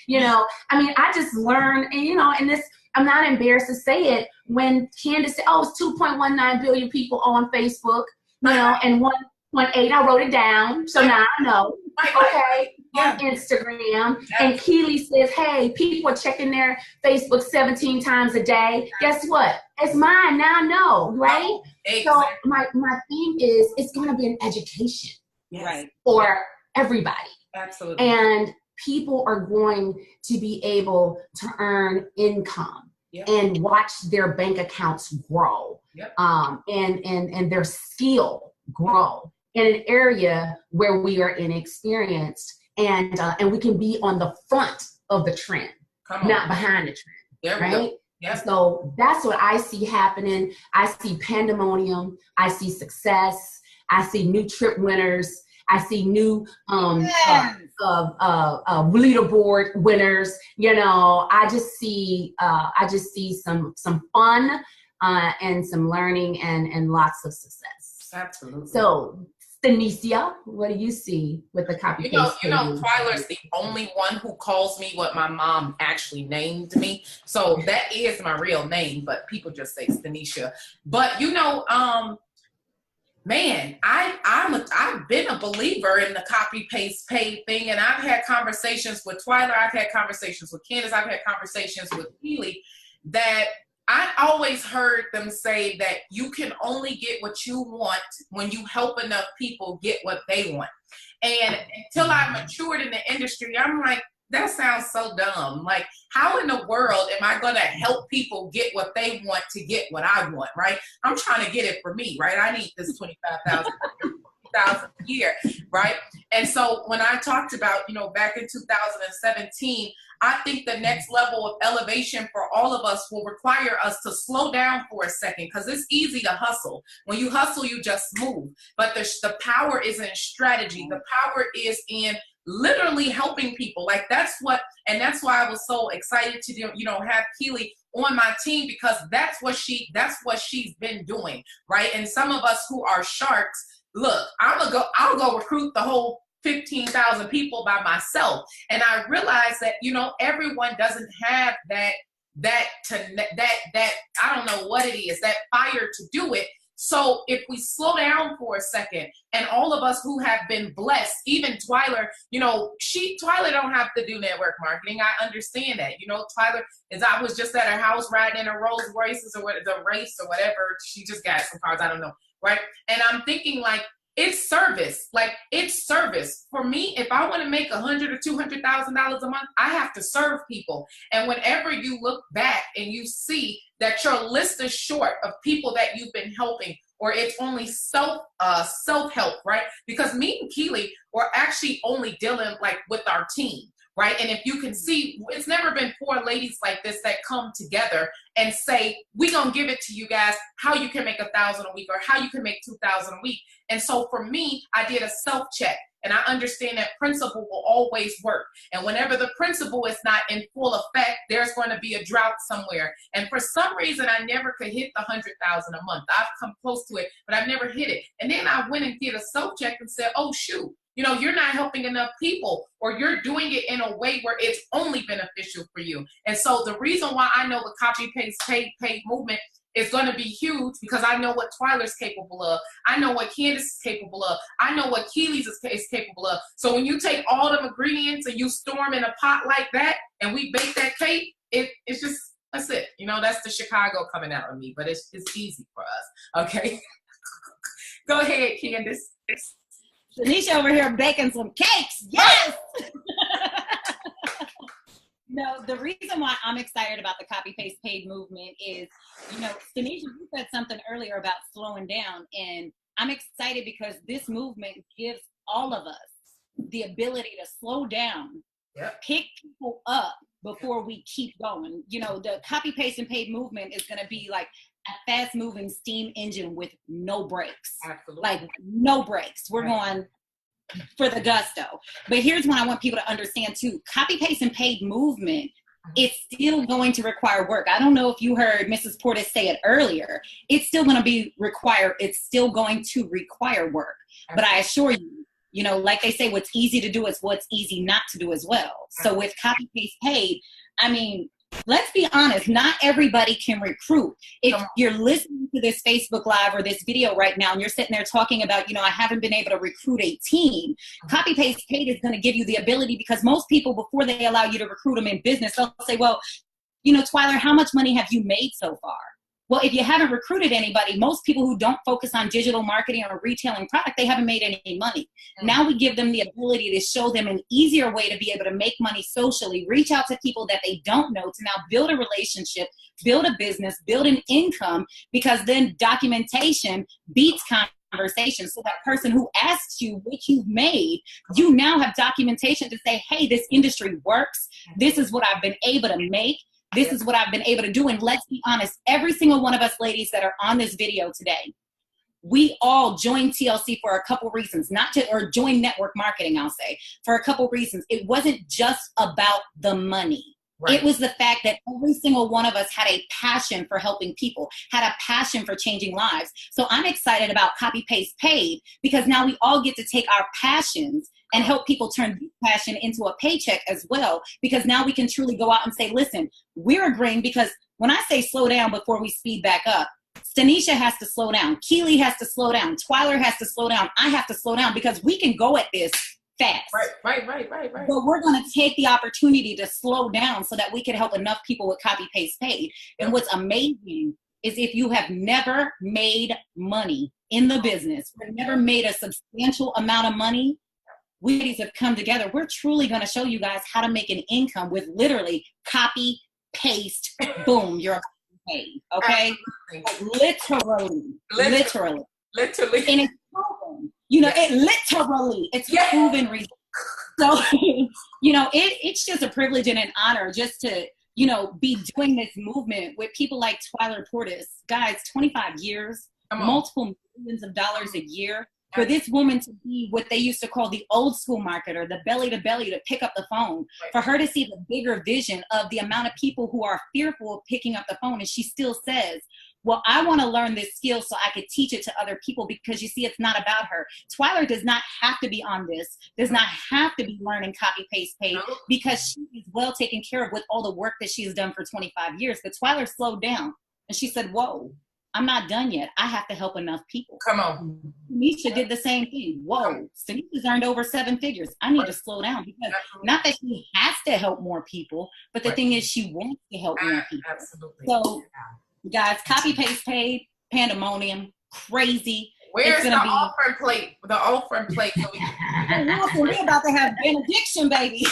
You know, I mean, I just learned, and, you know, and this, I'm not embarrassed to say it, when Candace said, oh, it's 2.19 billion people on Facebook, you know, and 1.8, I wrote it down. So now I know. Okay. On Instagram. And Keely says, hey, people are checking their Facebook 17 times a day. Guess what? It's mine. Now I know, right? So my theme is, it's going to be an education for everybody. Absolutely. And people are going to be able to earn income and watch their bank accounts grow and their skill grow in an area where we are inexperienced. And we can be on the front of the trend, not behind the trend, right? So that's what I see happening. I see pandemonium. I see success. I see new trip winners. I see new leaderboard winners. You know, I just see some fun and some learning and lots of success. Absolutely. So, Stanecia, what do you see with the copy paste? You know, Twiler's the only one who calls me what my mom actually named me. So that is my real name, but people just say Stanecia. But you know, man, I've been a believer in the copy paste paid thing, and I've had conversations with Twiler, I've had conversations with Candace, I've had conversations with Keely, that I always heard them say that you can only get what you want when you help enough people get what they want. And until I matured in the industry, I'm like, that sounds so dumb. Like, how in the world am I going to help people get what they want to get what I want, right? I'm trying to get it for me, right? I need this $25,000 a year, right? And so when I talked about, you know, back in 2017, I think the next level of elevation for all of us will require us to slow down for a second, because it's easy to hustle. When you hustle, you just move. But the power is in strategy. The power is in literally helping people. Like, that's why I was so excited to do, you know, have Keely on my team, because that's what she's been doing, right? And some of us who are sharks, look, I'll go recruit the whole 15,000 people by myself. And I realized that, you know, everyone doesn't have that I don't know what it is, that fire to do it. So if we slow down for a second, and all of us who have been blessed, even Twiler, you know, Twiler don't have to do network marketing. I understand that. You know, Twiler I was just at her house riding in a Rolls Royces or the race or whatever. She just got some cars. I don't know. Right. And I'm thinking, like, It's service. Like, it's service. For me, if I want to make $100,000 or $200,000 a month, I have to serve people. And whenever you look back and you see that your list is short of people that you've been helping, or it's only self-help, right? Because me and Keely were actually only dealing like with our team, right? And if you can see, it's never been 4 ladies like this that come together and say, we gonna give it to you guys how you can make $1,000 a week or how you can make $2,000 a week. And so for me, I did a self-check, and I understand that principle will always work. And whenever the principle is not in full effect, there's going to be a drought somewhere. And for some reason, I never could hit the 100,000 a month. I've come close to it, but I've never hit it. And then I went and did a self-check and said, oh, shoot, you know, you're not helping enough people, or you're doing it in a way where it's only beneficial for you. And so the reason why I know the copy, paste, paid movement is going to be huge, because I know what Twiler's capable of. I know what Candace is capable of. I know what Keely's is capable of. So when you take all them ingredients and you store them in a pot like that, and we bake that cake, it's just, that's it. You know, that's the Chicago coming out of me, but it's easy for us. Okay. Go ahead, Candace. Stanecia over here baking some cakes. Yes. No, the reason why I'm excited about the copy, paste, paid movement is, you know, Stanecia, you said something earlier about slowing down, and I'm excited because this movement gives all of us the ability to slow down, pick people up before we keep going. You know, the copy, paste, and paid movement is going to be like a fast moving steam engine with no brakes. Absolutely. Like no brakes. We're going for the gusto. But here's what I want people to understand too. Copy, paste, and paid movement, it's still going to require work. I don't know if you heard Mrs. Portis say it earlier. It's still going to be required. It's still going to require work. But I assure you, you know, like they say, what's easy to do is what's easy not to do as well. So with copy, paste, paid, I mean, let's be honest, not everybody can recruit. If you're listening to this Facebook Live or this video right now and you're sitting there talking about, you know, I haven't been able to recruit a team, copy, paste, paid is going to give you the ability, because most people, before they allow you to recruit them in business, they'll say, well, you know, Twiler, how much money have you made so far? Well, if you haven't recruited anybody, most people who don't focus on digital marketing or retailing product, they haven't made any money. Now we give them the ability to show them an easier way to be able to make money socially, reach out to people that they don't know, to now build a relationship, build a business, build an income, because then documentation beats conversation. So that person who asks you what you've made, you now have documentation to say, hey, this industry works. This is what I've been able to make. This is what I've been able to do. And let's be honest, every single one of us ladies that are on this video today, we all joined TLC for a couple reasons, or joined network marketing, I'll say, for a couple reasons. It wasn't just about the money. Right. It was the fact that every single one of us had a passion for helping people, had a passion for changing lives. So I'm excited about copy, paste, paid, because now we all get to take our passions and help people turn passion into a paycheck as well. Because now we can truly go out and say, listen, we're agreeing, because when I say slow down before we speed back up, Stanecia has to slow down. Keely has to slow down. Twiler has to slow down. I have to slow down, because we can go at this fast. Right. But we're going to take the opportunity to slow down so that we can help enough people with copy, paste, paid. And what's amazing is, if you have never made money in the business, or never made a substantial amount of money, we ladies have come together. We're truly going to show you guys how to make an income with literally copy, paste, boom, you're paid. Okay? Literally. And it's proven. You know, it's proven reason. So, you know, it's just a privilege and an honor just to, you know, be doing this movement with people like Twiler Portis. Guys, 25 years, multiple millions of dollars a year. For this woman to be what they used to call the old school marketer, the belly to belly to pick up the phone, for her to see the bigger vision of the amount of people who are fearful of picking up the phone. And she still says, well, I want to learn this skill so I could teach it to other people, because you see, it's not about her. Twiler does not have to be on this, does not have to be learning copy, paste, paid, because she is well taken care of with all the work that she has done for 25 years. But Twiler slowed down and she said, whoa, I'm not done yet. I have to help enough people. Come on. Stanecia did the same thing. Whoa, Stanicia's earned over 7 figures. I need to slow down, because not that she has to help more people, but the thing is, she wants to help more people. Absolutely. So, guys, copy, paste, paid, pandemonium, crazy. Where's the offering plate? The offering plate. So we're about to have benediction, baby.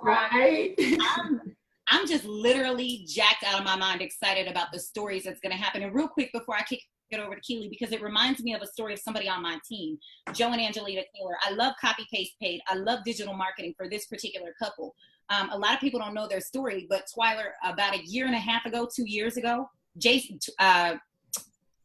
Right. I'm just literally jacked out of my mind, excited about the stories that's going to happen. And real quick before I kick it over to Keely, because it reminds me of a story of somebody on my team, Joe and Angelita Taylor. I love copy, paste, paid. I love digital marketing for this particular couple. A lot of people don't know their story, but Twiler, about a year and a half ago, 2 years ago,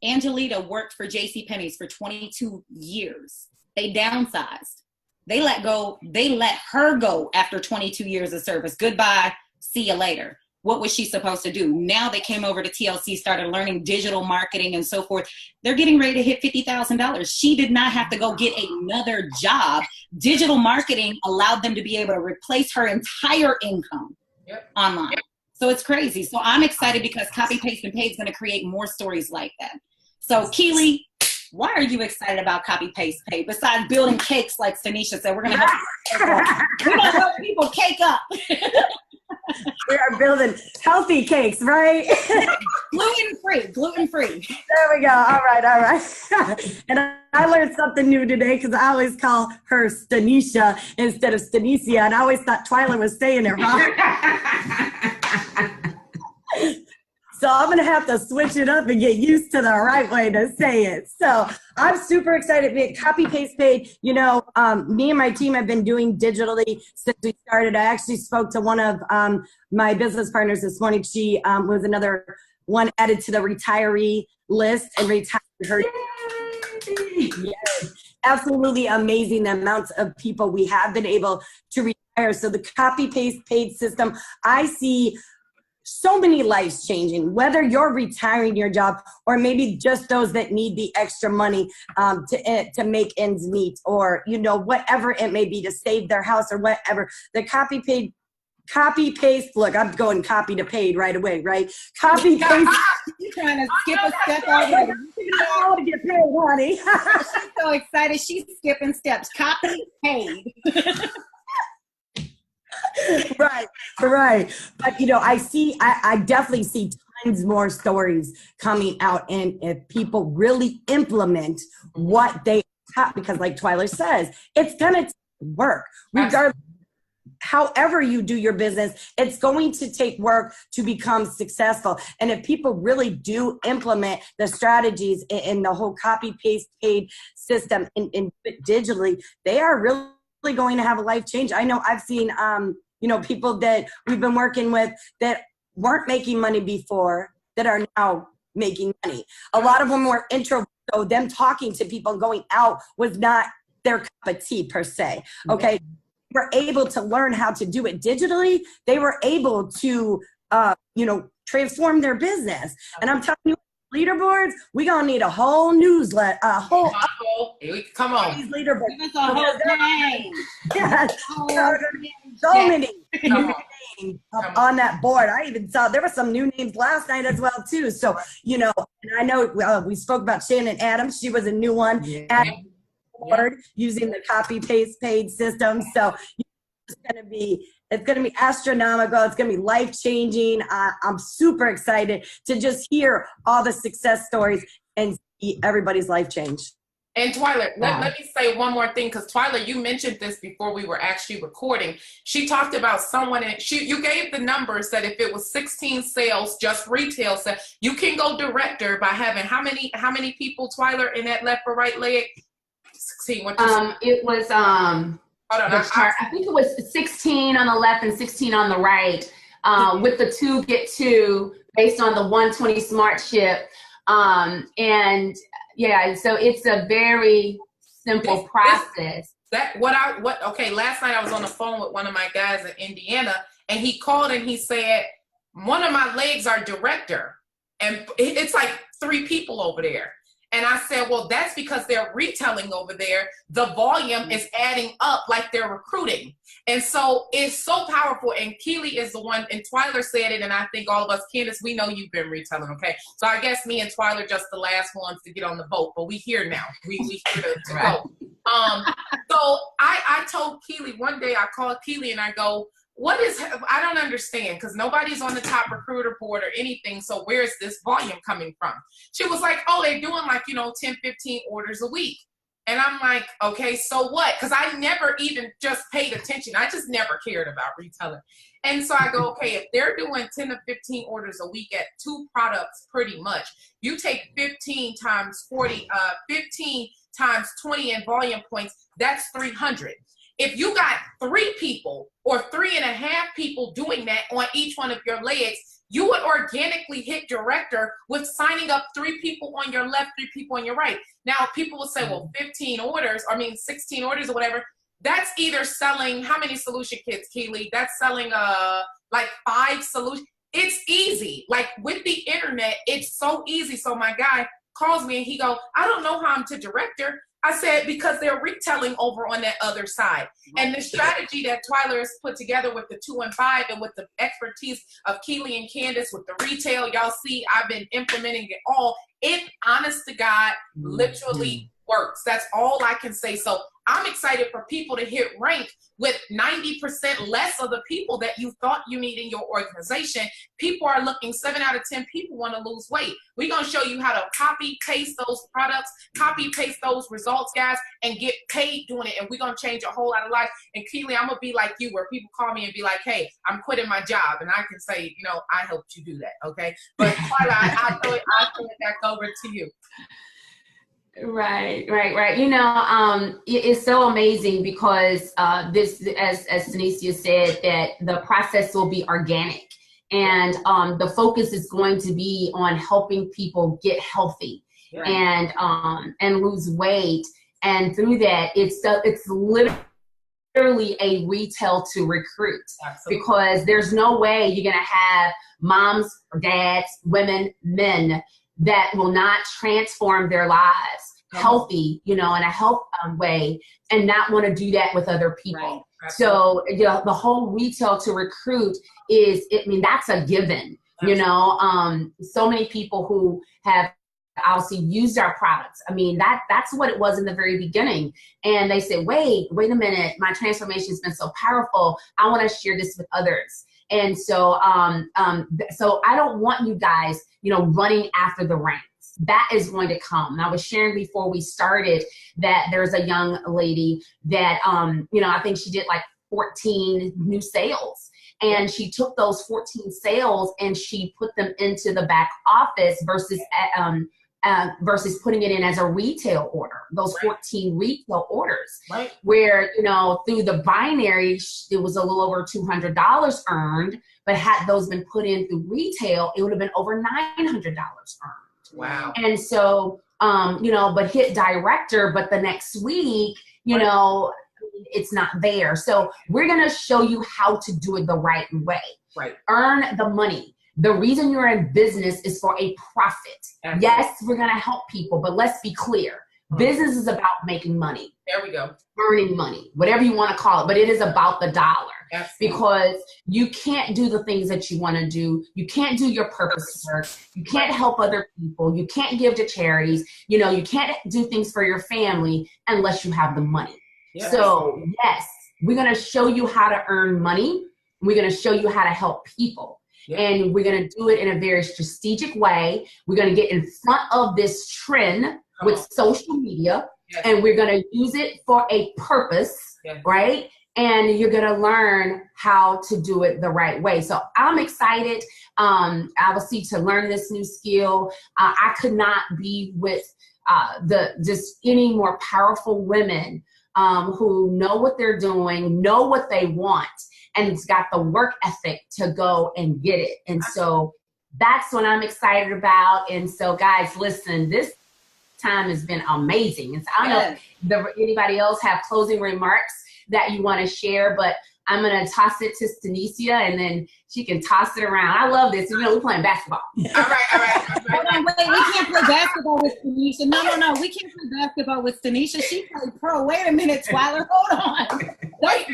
Angelita worked for JCPenney's for 22 years. They downsized. They let her go after 22 years of service. Goodbye. See you later. What was she supposed to do? Now they came over to TLC, started learning digital marketing and so forth. They're getting ready to hit $50,000. She did not have to go get another job. Digital marketing allowed them to be able to replace her entire income online. So it's crazy. So I'm excited because Copy, Paste, and Paid is going to create more stories like that. So Keely, why are you excited about Copy, Paste, Paid? Besides building cakes like Stanecia said, we're going to help people cake up. We are building healthy cakes, right? Gluten free. There we go. All right. And I learned something new today because I always call her Stanecia instead of Stanecia, and I always thought Twiler was saying it wrong. So I'm going to have to switch it up and get used to the right way to say it. So I'm super excited. Copy, Paste, Paid. You know, me and my team have been doing digitally since we started. I actually spoke to one of my business partners this morning. She was another one added to the retiree list and retired her. Yes, absolutely amazing the amounts of people we have been able to retire. So the Copy, Paste, Paid system, I see so many lives changing, whether you're retiring your job or maybe just those that need the extra money to make ends meet, or, you know, whatever it may be, to save their house or whatever. The copy, paste, look, I'm going copy to paid right away, right? Copy, paste. You're trying to skip a step already. I want to get paid, honey. She's so excited. She's skipping steps. Copy, paid. Right. But, you know, I definitely see tons more stories coming out. And if people really implement what they have, because like Twiler says, it's going to work. Regardless, however you do your business, it's going to take work to become successful. And if people really do implement the strategies in the whole copy, paste, paid system in digitally, they are really going to have a life change. I know I've seen, you know, people that we've been working with that weren't making money before that are now making money. A lot of them were introverts, so them talking to people and going out was not their cup of tea per se. Okay. They were able to learn how to do it digitally. They were able to, you know, transform their business. And I'm telling you, leaderboards, we're going to need a whole newsletter, come on. These leaderboards. Give us a whole thing. Yes. So many names on that board. I even saw there were some new names last night as well too. So, you know, and I know we spoke about Shannon Adams. She was a new one board using the copy, paste, paid system. So it's going to be astronomical. It's going to be life-changing. I'm super excited to just hear all the success stories and see everybody's life change. And Twiler, let me say one more thing, because Twiler, you mentioned this before we were actually recording. She talked about someone, and you gave the numbers that if it was 16 sales, just retail sales, you can go director by having how many people, Twiler, in that left or right leg? 16. It was I think it was 16 on the left and 16 on the right, with the 2 get 2 based on the 120 smart chip. And yeah, so it's a very simple process. Last night I was on the phone with one of my guys in Indiana, and he called and he said, one of my legs are director, and it's like 3 people over there. And I said, well, that's because they're retailing over there. The volume is adding up like they're recruiting. And so it's so powerful. And Keely is the one, and Twiler said it, and I think all of us, Candace, we know you've been retailing, okay? So I guess me and Twiler just the last ones to get on the boat, but we here now. We here to go. So I told Keely, one day I called Keely and I go, I don't understand, because nobody's on the top recruiter board or anything. So where's this volume coming from? She was like, oh, they're doing like, 10, 15 orders a week. And I'm like, okay, so what? Because I never even just paid attention. I just never cared about retailing. And so I go, okay, if they're doing 10 to 15 orders a week at 2 products, pretty much, you take 15 times 40, 15 times 20 in volume points, that's 300. If you got 3 people or 3.5 people doing that on each one of your legs, you would organically hit director with signing up 3 people on your left, 3 people on your right. Now, people will say, well, 16 orders or whatever. That's either selling, how many solution kits, Keely? That's selling like 5 solutions. It's easy. Like with the internet, it's so easy. So my guy calls me and he goes, I don't know how I'm to director. I said, because they're retailing over on that other side. And the strategy that Twiler has put together with the 2 and 5 and with the expertise of Keely and Candace with the retail, y'all see, I've been implementing it all. It, honest to God, literally works. That's all I can say. So I'm excited for people to hit rank with 90% less of the people that you thought you need in your organization. People are looking, 7 out of 10 people want to lose weight. We're going to show you how to copy paste those products, copy paste those results, guys, and get paid doing it. And we're going to change a whole lot of life. And Keely, I'm going to be like you, where people call me and be like, hey, I'm quitting my job. And I can say, I helped you do that. Okay. But Twiler, I'll throw it back over to you. Right. It's so amazing because this, as Stanecia said, that the process will be organic, and the focus is going to be on helping people get healthy and lose weight, and through that, it's literally a retail to recruit. Absolutely. Because there's no way you're gonna have moms or dads, women, men that will not transform their lives healthy, in a health way, and not want to do that with other people. Right. So, the whole retail to recruit that's a given. So many people who have obviously used our products. That's what it was in the very beginning. And they said, wait a minute, my transformation has been so powerful. I want to share this with others. And so, so I don't want you guys, running after the ranks. That is going to come. And I was sharing before we started that there's a young lady that, I think she did like 14 new sales. And she took those 14 sales and she put them into the back office versus putting it in as a retail order, those 14 retail orders, where, through the binary, it was a little over $200 earned, but had those been put in through retail, it would have been over $900 earned. Wow. And so, but hit director, but the next week, it's not there. So we're going to show you how to do it the right way. Right. Earn the money. The reason you're in business is for a profit. Absolutely. Yes, we're going to help people, but let's be clear. Business is about making money. There we go. Earning money, whatever you want to call it, but it is about the dollar. Absolutely. Because you can't do the things that you want to do. You can't do your purpose work. You can't help other people. You can't give to charities. You can't do things for your family unless you have the money. Yes. So yes, we're going to show you how to earn money. We're going to show you how to help people. Yeah. And we're going to do it in a very strategic way. We're going to get in front of this trend with social media, and we're going to use it for a purpose, right? And you're going to learn how to do it the right way. So I'm excited, obviously, to learn this new skill. I could not be with just any more powerful women who know what they're doing, know what they want, and it's got the work ethic to go and get it. And so that's what I'm excited about. And so, guys, listen, this time has been amazing. And so I don't know if anybody else have closing remarks that you want to share, but I'm going to toss it to Stanecia, and then she can toss it around. I love this. We're playing basketball. All right. Hold on, wait, we can't play basketball with Stanecia. No, we can't play basketball with Stanecia. She played pro. Wait a minute, Twiler. Hold on. We're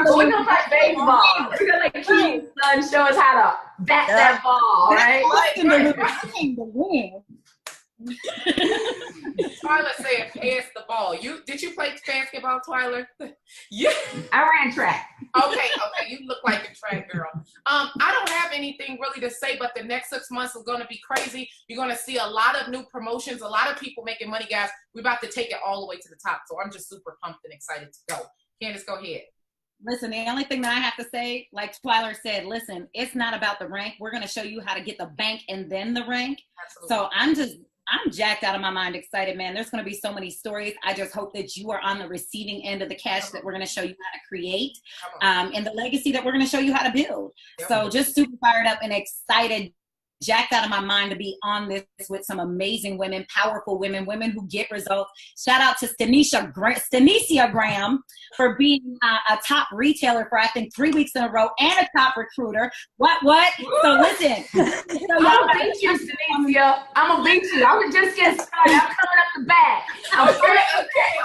going to play baseball. We're going to let Keely's son show us how to bat that ball, right? The win. Twiler said, pass the ball. Did you play basketball, Twiler? Yeah. I ran track. Okay. You look like a track girl. I don't have anything really to say, but the next 6 months is going to be crazy. You're going to see a lot of new promotions, a lot of people making money, guys. We're about to take it all the way to the top. So I'm just super pumped and excited to go. Candace, go ahead. Listen, the only thing that I have to say, like Twiler said, listen, it's not about the rank. We're going to show you how to get the bank and then the rank. Absolutely. So I'm jacked out of my mind, excited, man. There's going to be so many stories. I just hope that you are on the receiving end of the cash that we're going to show you how to create, and the legacy that we're going to show you how to build. So just super fired up and excited, jacked out of my mind to be on this with some amazing women, powerful women who get results. Shout out to Stanecia Graham for being a top retailer for, I think, 3 weeks in a row, and a top recruiter. What? So listen. I'm going to beat you, Stanecia. I'm going to beat you. I was just getting started. I'm coming up the back.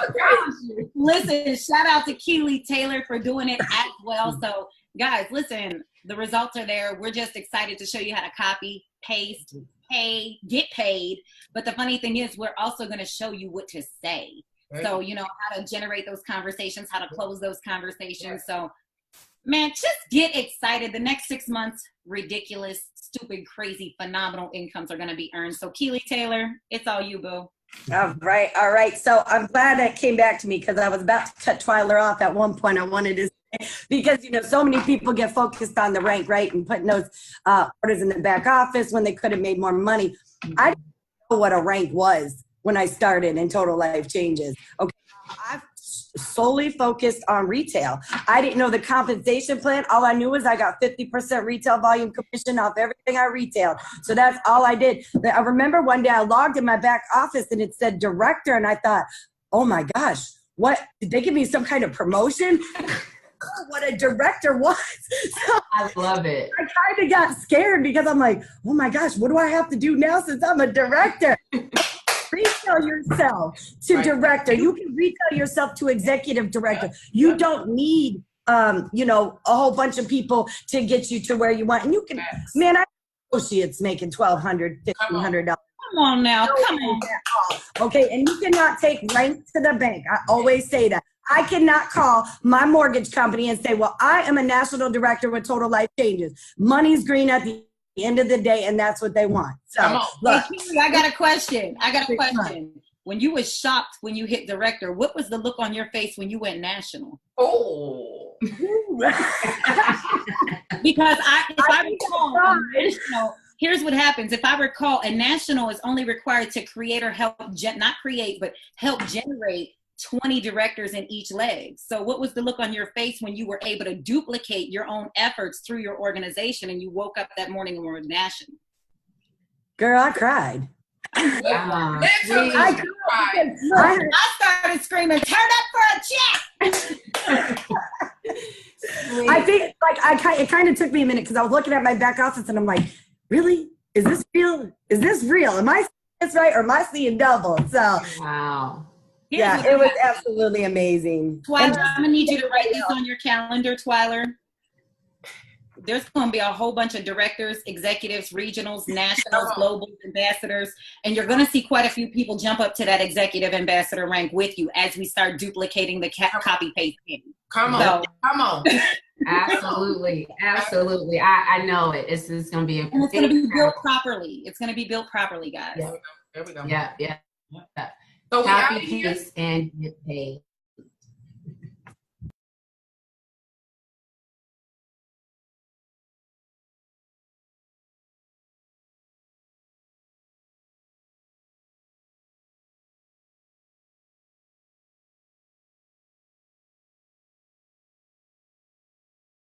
Okay. Listen, shout out to Keely Taylor for doing it as well. So, guys, listen. The results are there. We're just excited to show you how to copy, paste, pay, get paid. But the funny thing is, we're also going to show you what to say. Right. So, how to generate those conversations, how to close those conversations. So, man, just get excited. The next 6 months, ridiculous, stupid, crazy, phenomenal incomes are going to be earned. So, Keely Taylor, it's all you, boo. All right. So I'm glad that came back to me, because I was about to cut Twiler off at one point. I wanted to say, because so many people get focused on the rank, right, and putting those orders in the back office when they could have made more money. I didn't know what a rank was when I started in Total Life Changes. Okay, I've solely focused on retail. I didn't know the compensation plan. All I knew was I got 50% retail volume commission off everything I retailed. So that's all I did. I remember one day I logged in my back office and it said director, and I thought, oh my gosh, what, did they give me some kind of promotion? What a director was. So I love it. I kind of got scared, because I'm like, oh my gosh, what do I have to do now since I'm a director? Retail yourself to director. You can retail yourself to executive director. You don't need, a whole bunch of people to get you to where you want. And you can, man, I associates making $1,200, $1,500. Come on now, come on. Okay, and you cannot take rank to the bank. I always say that. I cannot call my mortgage company and say, well, I am a national director with Total Life Changes. Money's green at the end of the day, and that's what they want. So, look. Hey, I got a question. When you was shocked when you hit director, what was the look on your face when you went national? Oh. Because if I recall, here's what happens. If I recall, a national is only required to create or help, help generate 20 directors in each leg. So what was the look on your face when you were able to duplicate your own efforts through your organization and you woke up that morning and were national? Girl, I cried. I started screaming, turn up for a check. I think it kind of took me a minute, because I was looking at my back office and I'm like, really? Is this real? Is this real? Am I seeing this right, or am I seeing double? So wow. It was absolutely amazing. Twiler, I'm gonna need you to write this on your calendar, Twiler. There's going to be a whole bunch of directors, executives, regionals, nationals, global ambassadors, and you're going to see quite a few people jump up to that executive ambassador rank with you as we start duplicating the copy paste game. Come on. Absolutely. I know it. It's going to be. And it's going to be built properly. It's going to be built properly, guys. There we go. Yeah. So copy paste and get paid.